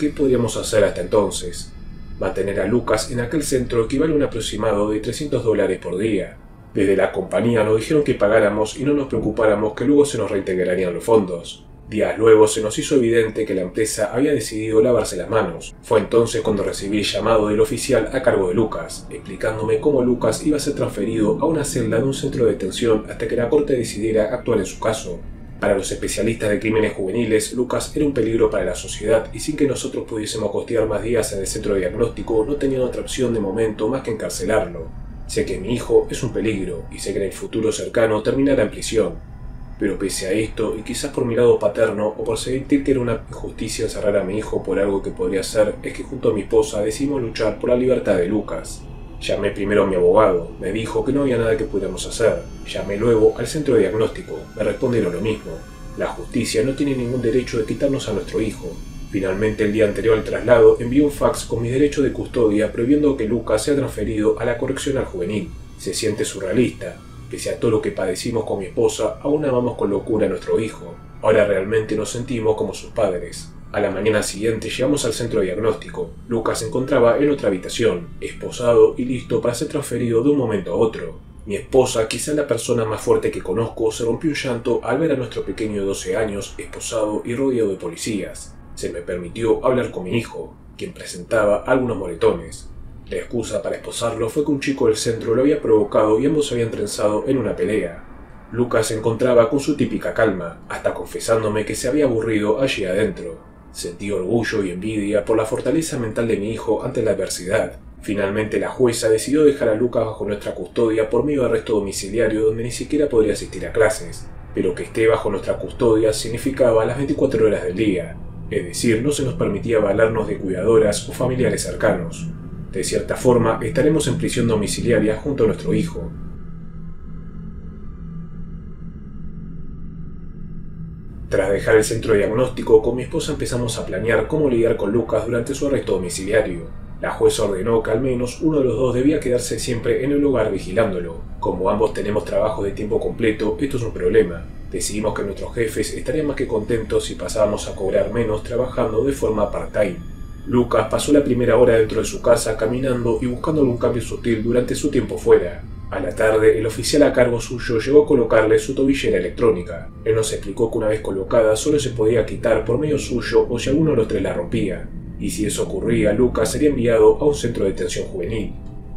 ¿Qué podríamos hacer hasta entonces? Mantener a Lucas en aquel centro equivale a un aproximado de $300 por día. Desde la compañía nos dijeron que pagáramos y no nos preocupáramos que luego se nos reintegrarían los fondos. Días luego se nos hizo evidente que la empresa había decidido lavarse las manos. Fue entonces cuando recibí el llamado del oficial a cargo de Lucas, explicándome cómo Lucas iba a ser transferido a una celda de un centro de detención hasta que la corte decidiera actuar en su caso. Para los especialistas de crímenes juveniles, Lucas era un peligro para la sociedad y sin que nosotros pudiésemos costear más días en el centro de diagnóstico, no tenían otra opción de momento más que encarcelarlo. Sé que mi hijo es un peligro y sé que en el futuro cercano terminará en prisión. Pero pese a esto, y quizás por mi lado paterno o por sentir que era una injusticia encerrar a mi hijo por algo que podría hacer, es que junto a mi esposa decidimos luchar por la libertad de Lucas. Llamé primero a mi abogado, me dijo que no había nada que pudiéramos hacer. Llamé luego al centro de diagnóstico, me respondieron lo mismo. La justicia no tiene ningún derecho de quitarnos a nuestro hijo. Finalmente, el día anterior al traslado, envié un fax con mis derechos de custodia prohibiendo que Lucas sea transferido a la correccional juvenil. Se siente surrealista. Pese a todo lo que padecimos con mi esposa, aún amamos con locura a nuestro hijo. Ahora realmente nos sentimos como sus padres. A la mañana siguiente llegamos al centro de diagnóstico. Lucas se encontraba en otra habitación, esposado y listo para ser transferido de un momento a otro. Mi esposa, quizá la persona más fuerte que conozco, se rompió en llanto al ver a nuestro pequeño de 12 años esposado y rodeado de policías. Se me permitió hablar con mi hijo. quien presentaba algunos moretones. La excusa para esposarlo fue que un chico del centro lo había provocado y ambos se habían trenzado en una pelea. Lucas se encontraba con su típica calma, hasta confesándome que se había aburrido allí adentro. Sentí orgullo y envidia por la fortaleza mental de mi hijo ante la adversidad. Finalmente la jueza decidió dejar a Lucas bajo nuestra custodia por medio de arresto domiciliario donde ni siquiera podría asistir a clases, pero que esté bajo nuestra custodia significaba las 24 horas del día, es decir, no se nos permitía valernos de cuidadoras o familiares cercanos. De cierta forma, estaremos en prisión domiciliaria junto a nuestro hijo. Tras dejar el centro de diagnóstico, con mi esposa empezamos a planear cómo lidiar con Lucas durante su arresto domiciliario. La jueza ordenó que al menos uno de los dos debía quedarse siempre en el hogar vigilándolo. Como ambos tenemos trabajos de tiempo completo, esto es un problema. Decidimos que nuestros jefes estarían más que contentos si pasábamos a cobrar menos trabajando de forma part-time. Lucas pasó la primera hora dentro de su casa caminando y buscando algún cambio sutil durante su tiempo fuera. A la tarde, el oficial a cargo suyo llegó a colocarle su tobillera electrónica. Él nos explicó que una vez colocada solo se podía quitar por medio suyo o si alguno de los tres la rompía. Y si eso ocurría, Lucas sería enviado a un centro de detención juvenil.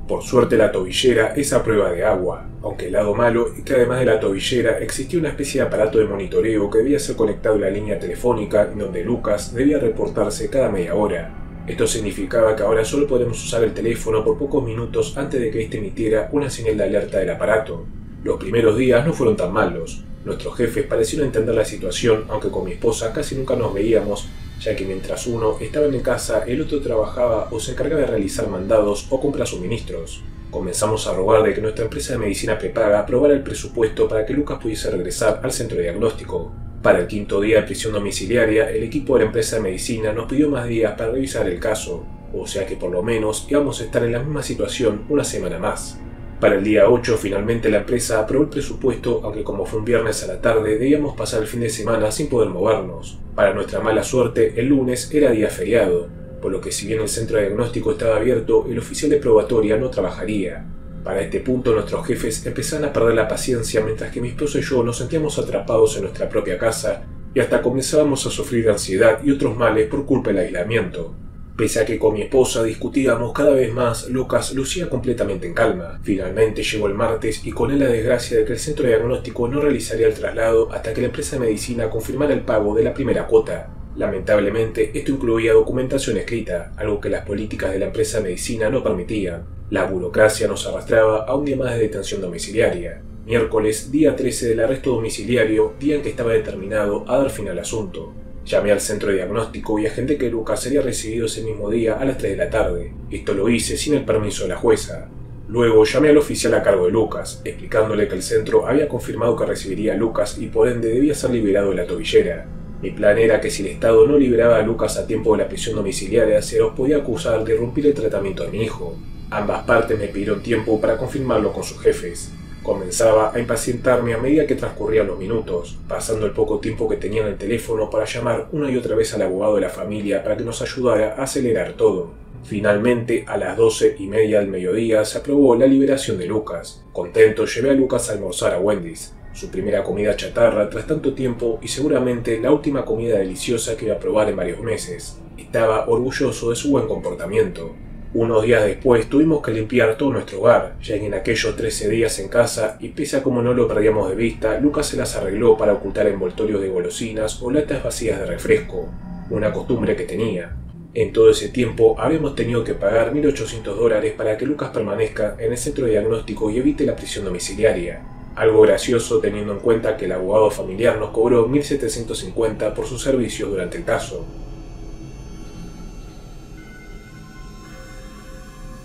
Por suerte la tobillera es a prueba de agua, aunque el lado malo es que además de la tobillera existía una especie de aparato de monitoreo que debía ser conectado a la línea telefónica en donde Lucas debía reportarse cada media hora. Esto significaba que ahora solo podemos usar el teléfono por pocos minutos antes de que éste emitiera una señal de alerta del aparato. Los primeros días no fueron tan malos. Nuestros jefes parecieron entender la situación, aunque con mi esposa casi nunca nos veíamos, ya que mientras uno estaba en casa, el otro trabajaba o se encargaba de realizar mandados o comprar suministros. Comenzamos a rogar de que nuestra empresa de medicina prepaga aprobara el presupuesto para que Lucas pudiese regresar al centro de diagnóstico. Para el quinto día de prisión domiciliaria, el equipo de la empresa de medicina nos pidió más días para revisar el caso, o sea que por lo menos íbamos a estar en la misma situación una semana más. Para el día 8, finalmente la empresa aprobó el presupuesto, aunque como fue un viernes a la tarde, debíamos pasar el fin de semana sin poder movernos. Para nuestra mala suerte, el lunes era día feriado, por lo que si bien el centro de diagnóstico estaba abierto, el oficial de probatoria no trabajaría. Para este punto nuestros jefes empezaron a perder la paciencia mientras que mi esposo y yo nos sentíamos atrapados en nuestra propia casa y hasta comenzábamos a sufrir de ansiedad y otros males por culpa del aislamiento. Pese a que con mi esposa discutíamos cada vez más, Lucas lucía completamente en calma. Finalmente llegó el martes y con él la desgracia de que el centro de diagnóstico no realizaría el traslado hasta que la empresa de medicina confirmara el pago de la primera cuota. Lamentablemente, esto incluía documentación escrita, algo que las políticas de la empresa de medicina no permitían. La burocracia nos arrastraba a un día más de detención domiciliaria. Miércoles, día 13 del arresto domiciliario, día en que estaba determinado a dar fin al asunto. Llamé al centro de diagnóstico y agendé que Lucas sería recibido ese mismo día a las 3 de la tarde. Esto lo hice sin el permiso de la jueza. Luego llamé al oficial a cargo de Lucas, explicándole que el centro había confirmado que recibiría a Lucas y por ende debía ser liberado de la tobillera. Mi plan era que si el Estado no liberaba a Lucas a tiempo de la prisión domiciliaria, se los podía acusar de irrumpir el tratamiento de mi hijo. Ambas partes me pidieron tiempo para confirmarlo con sus jefes. Comenzaba a impacientarme a medida que transcurrían los minutos, pasando el poco tiempo que tenía en el teléfono para llamar una y otra vez al abogado de la familia para que nos ayudara a acelerar todo. Finalmente, a las 12:30 del mediodía, se aprobó la liberación de Lucas. Contento, llevé a Lucas a almorzar a Wendy's, su primera comida chatarra tras tanto tiempo y seguramente la última comida deliciosa que iba a probar en varios meses. Estaba orgulloso de su buen comportamiento. Unos días después tuvimos que limpiar todo nuestro hogar, ya que en aquellos 13 días en casa, y pese a como no lo perdíamos de vista, Lucas se las arregló para ocultar envoltorios de golosinas o latas vacías de refresco, una costumbre que tenía. En todo ese tiempo habíamos tenido que pagar $1.800 para que Lucas permanezca en el centro de diagnóstico y evite la prisión domiciliaria. Algo gracioso teniendo en cuenta que el abogado familiar nos cobró $1.750 por sus servicios durante el caso.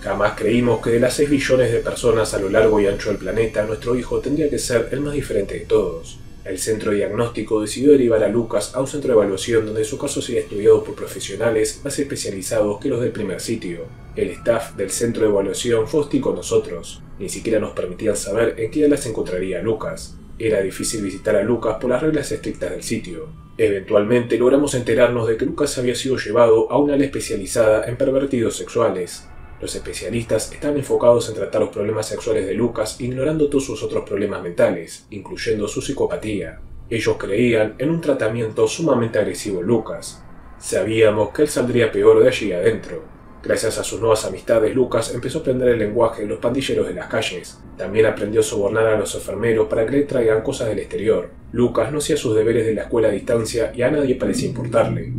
Jamás creímos que de las 6 billones de personas a lo largo y ancho del planeta, nuestro hijo tendría que ser el más diferente de todos. El centro de diagnóstico decidió derivar a Lucas a un centro de evaluación donde su caso sería estudiado por profesionales más especializados que los del primer sitio. El staff del centro de evaluación fue hostil con nosotros. Ni siquiera nos permitían saber en qué área se encontraría Lucas. Era difícil visitar a Lucas por las reglas estrictas del sitio. Eventualmente logramos enterarnos de que Lucas había sido llevado a una área especializada en pervertidos sexuales. Los especialistas están enfocados en tratar los problemas sexuales de Lucas, ignorando todos sus otros problemas mentales, incluyendo su psicopatía. Ellos creían en un tratamiento sumamente agresivo en Lucas. Sabíamos que él saldría peor de allí adentro. Gracias a sus nuevas amistades, Lucas empezó a aprender el lenguaje de los pandilleros de las calles. También aprendió a sobornar a los enfermeros para que le traigan cosas del exterior. Lucas no hacía sus deberes de la escuela a distancia y a nadie parecía importarle.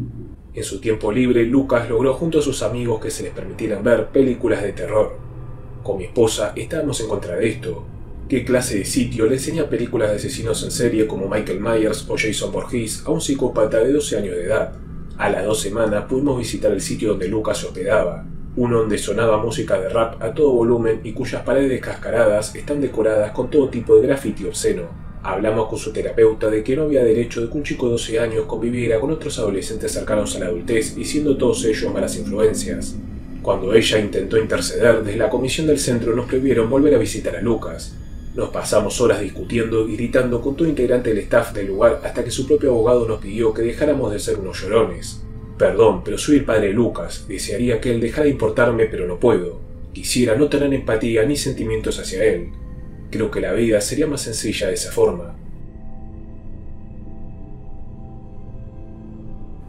En su tiempo libre, Lucas logró junto a sus amigos que se les permitieran ver películas de terror. Con mi esposa estábamos en contra de esto. ¿Qué clase de sitio le enseña películas de asesinos en serie como Michael Myers o Jason Voorhees a un psicópata de 12 años de edad? A las 2 semanas pudimos visitar el sitio donde Lucas se hospedaba, uno donde sonaba música de rap a todo volumen y cuyas paredes descascaradas están decoradas con todo tipo de graffiti obsceno. Hablamos con su terapeuta de que no había derecho de que un chico de 12 años conviviera con otros adolescentes cercanos a la adultez y siendo todos ellos malas influencias. Cuando ella intentó interceder, desde la comisión del centro nos prohibieron volver a visitar a Lucas. Nos pasamos horas discutiendo y gritando con todo integrante del staff del lugar hasta que su propio abogado nos pidió que dejáramos de ser unos llorones. Perdón, pero soy el padre de Lucas. Desearía que él dejara de importarme, pero no puedo. Quisiera no tener empatía ni sentimientos hacia él. Creo que la vida sería más sencilla de esa forma.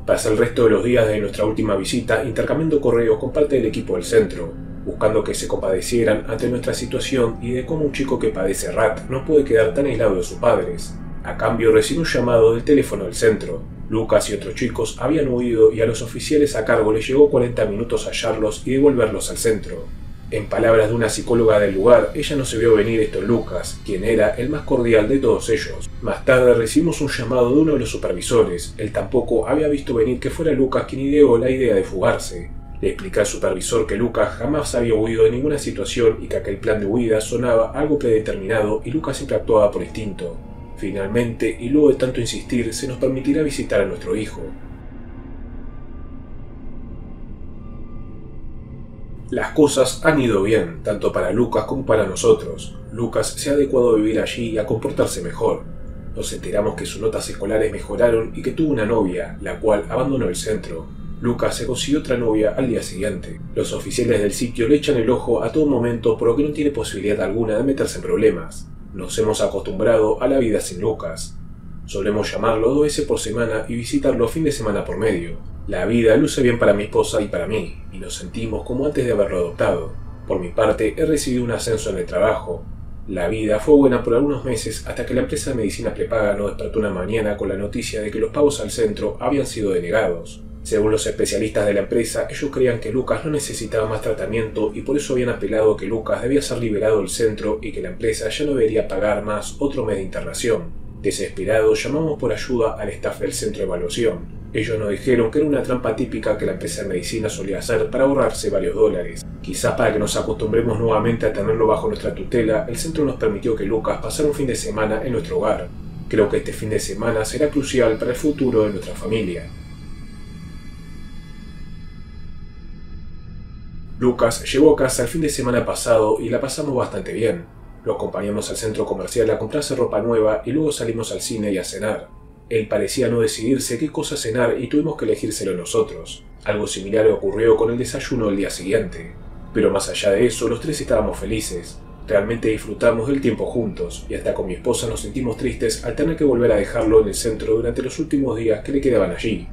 Pasé el resto de los días de nuestra última visita intercambiando correos con parte del equipo del centro, buscando que se compadecieran ante nuestra situación y de cómo un chico que padece RAT no puede quedar tan aislado de sus padres. A cambio recibí un llamado del teléfono del centro. Lucas y otros chicos habían huido y a los oficiales a cargo les llegó 40 minutos hallarlos y devolverlos al centro. En palabras de una psicóloga del lugar, ella no se vio venir esto en Lucas, quien era el más cordial de todos ellos. Más tarde recibimos un llamado de uno de los supervisores. Él tampoco había visto venir que fuera Lucas quien ideó la idea de fugarse. Le expliqué al supervisor que Lucas jamás había huido de ninguna situación y que aquel plan de huida sonaba algo predeterminado y Lucas siempre actuaba por instinto. Finalmente, y luego de tanto insistir, se nos permitirá visitar a nuestro hijo. Las cosas han ido bien, tanto para Lucas como para nosotros. Lucas se ha adecuado a vivir allí y a comportarse mejor. Nos enteramos que sus notas escolares mejoraron y que tuvo una novia, la cual abandonó el centro. Lucas se consiguió otra novia al día siguiente. Los oficiales del sitio le echan el ojo a todo momento por lo que no tiene posibilidad alguna de meterse en problemas. Nos hemos acostumbrado a la vida sin Lucas. Solemos llamarlo 2 veces por semana y visitarlo fin de semana por medio. La vida luce bien para mi esposa y para mí, y nos sentimos como antes de haberlo adoptado. Por mi parte, he recibido un ascenso en el trabajo. La vida fue buena por algunos meses hasta que la empresa de medicina prepaga nos despertó una mañana con la noticia de que los pagos al centro habían sido denegados. Según los especialistas de la empresa, ellos creían que Lucas no necesitaba más tratamiento y por eso habían apelado que Lucas debía ser liberado del centro y que la empresa ya no debería pagar más otro mes de internación. Desesperados, llamamos por ayuda al staff del centro de evaluación. Ellos nos dijeron que era una trampa típica que la empresa de medicina solía hacer para ahorrarse varios dólares. Quizás para que nos acostumbremos nuevamente a tenerlo bajo nuestra tutela, el centro nos permitió que Lucas pasara un fin de semana en nuestro hogar. Creo que este fin de semana será crucial para el futuro de nuestra familia. Lucas llegó a casa el fin de semana pasado y la pasamos bastante bien. Lo acompañamos al centro comercial a comprarse ropa nueva y luego salimos al cine y a cenar. Él parecía no decidirse qué cosa cenar y tuvimos que elegírselo nosotros. Algo similar ocurrió con el desayuno del día siguiente. Pero más allá de eso, los tres estábamos felices. Realmente disfrutamos del tiempo juntos y hasta con mi esposa nos sentimos tristes al tener que volver a dejarlo en el centro durante los últimos días que le quedaban allí.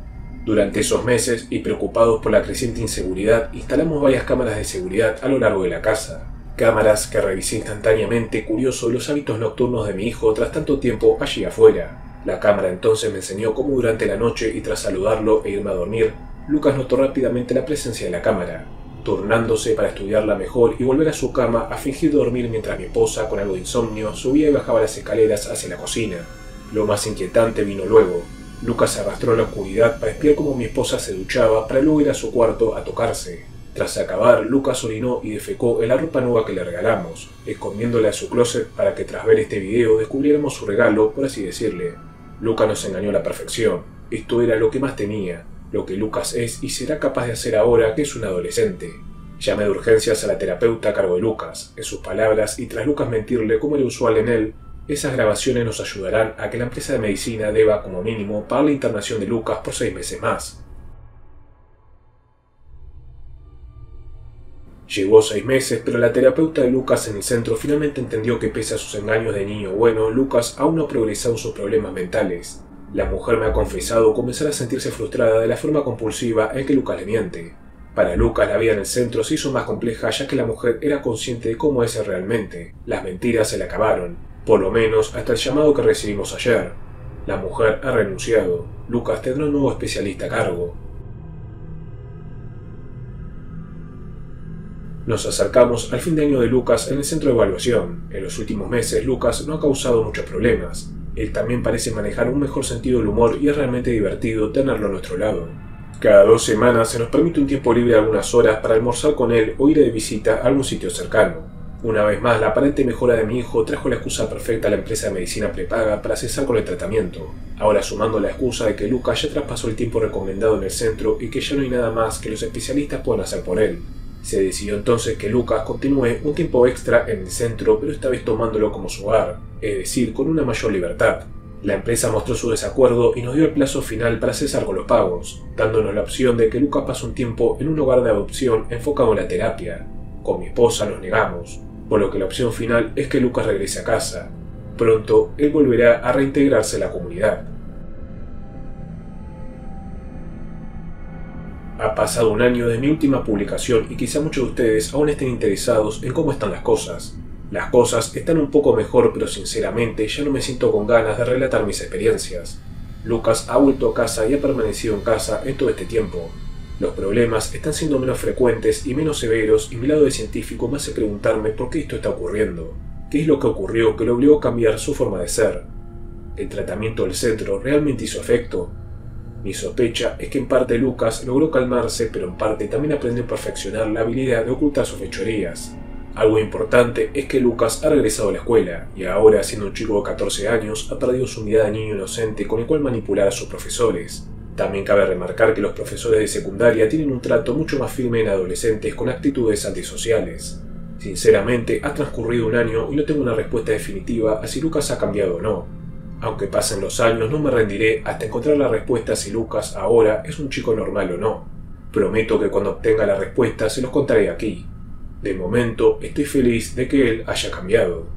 Durante esos meses, y preocupados por la creciente inseguridad, instalamos varias cámaras de seguridad a lo largo de la casa. Cámaras que revisé instantáneamente, curioso de los hábitos nocturnos de mi hijo tras tanto tiempo allí afuera. La cámara entonces me enseñó cómo durante la noche y tras saludarlo e irme a dormir, Lucas notó rápidamente la presencia de la cámara, turnándose para estudiarla mejor y volver a su cama a fingir dormir mientras mi esposa, con algo de insomnio, subía y bajaba las escaleras hacia la cocina. Lo más inquietante vino luego. Lucas se arrastró a la oscuridad para espiar cómo mi esposa se duchaba para luego ir a su cuarto a tocarse. Tras acabar, Lucas orinó y defecó en la ropa nueva que le regalamos, escondiéndola en su closet para que tras ver este video descubriéramos su regalo, por así decirle. Lucas nos engañó a la perfección. Esto era lo que más temía, lo que Lucas es y será capaz de hacer ahora que es un adolescente. Llamé de urgencias a la terapeuta a cargo de Lucas. En sus palabras, y tras Lucas mentirle como era usual en él, esas grabaciones nos ayudarán a que la empresa de medicina deba, como mínimo, pagar la internación de Lucas por 6 meses más. Llegó 6 meses, pero la terapeuta de Lucas en el centro finalmente entendió que pese a sus engaños de niño bueno, Lucas aún no progresaba en sus problemas mentales. La mujer me ha confesado comenzar a sentirse frustrada de la forma compulsiva en que Lucas le miente. Para Lucas la vida en el centro se hizo más compleja ya que la mujer era consciente de cómo es realmente. Las mentiras se le acabaron, por lo menos hasta el llamado que recibimos ayer. La mujer ha renunciado. Lucas tendrá un nuevo especialista a cargo. Nos acercamos al fin de año de Lucas en el centro de evaluación. En los últimos meses Lucas no ha causado muchos problemas. Él también parece manejar un mejor sentido del humor y es realmente divertido tenerlo a nuestro lado. Cada 2 semanas se nos permite un tiempo libre de algunas horas para almorzar con él o ir de visita a algún sitio cercano. Una vez más, la aparente mejora de mi hijo trajo la excusa perfecta a la empresa de medicina prepaga para cesar con el tratamiento. Ahora sumando la excusa de que Lucas ya traspasó el tiempo recomendado en el centro y que ya no hay nada más que los especialistas puedan hacer por él. Se decidió entonces que Lucas continúe un tiempo extra en el centro, pero esta vez tomándolo como su hogar, es decir, con una mayor libertad. La empresa mostró su desacuerdo y nos dio el plazo final para cesar con los pagos, dándonos la opción de que Lucas pase un tiempo en un hogar de adopción enfocado en la terapia. Con mi esposa nos negamos, por lo que la opción final es que Lucas regrese a casa. Pronto, él volverá a reintegrarse en la comunidad. Ha pasado un año desde mi última publicación y quizá muchos de ustedes aún estén interesados en cómo están las cosas. Las cosas están un poco mejor, pero sinceramente ya no me siento con ganas de relatar mis experiencias. Lucas ha vuelto a casa y ha permanecido en casa en todo este tiempo. Los problemas están siendo menos frecuentes y menos severos y mi lado de científico me hace preguntarme por qué esto está ocurriendo. ¿Qué es lo que ocurrió que lo obligó a cambiar su forma de ser? ¿El tratamiento del centro realmente hizo efecto? Mi sospecha es que en parte Lucas logró calmarse, pero en parte también aprendió a perfeccionar la habilidad de ocultar sus fechorías. Algo importante es que Lucas ha regresado a la escuela, y ahora, siendo un chico de 14 años, ha perdido su mirada de niño inocente con el cual manipular a sus profesores. También cabe remarcar que los profesores de secundaria tienen un trato mucho más firme en adolescentes con actitudes antisociales. Sinceramente, ha transcurrido un año y no tengo una respuesta definitiva a si Lucas ha cambiado o no. Aunque pasen los años, no me rendiré hasta encontrar la respuesta si Lucas ahora es un chico normal o no. Prometo que cuando obtenga la respuesta se los contaré aquí. De momento, estoy feliz de que él haya cambiado.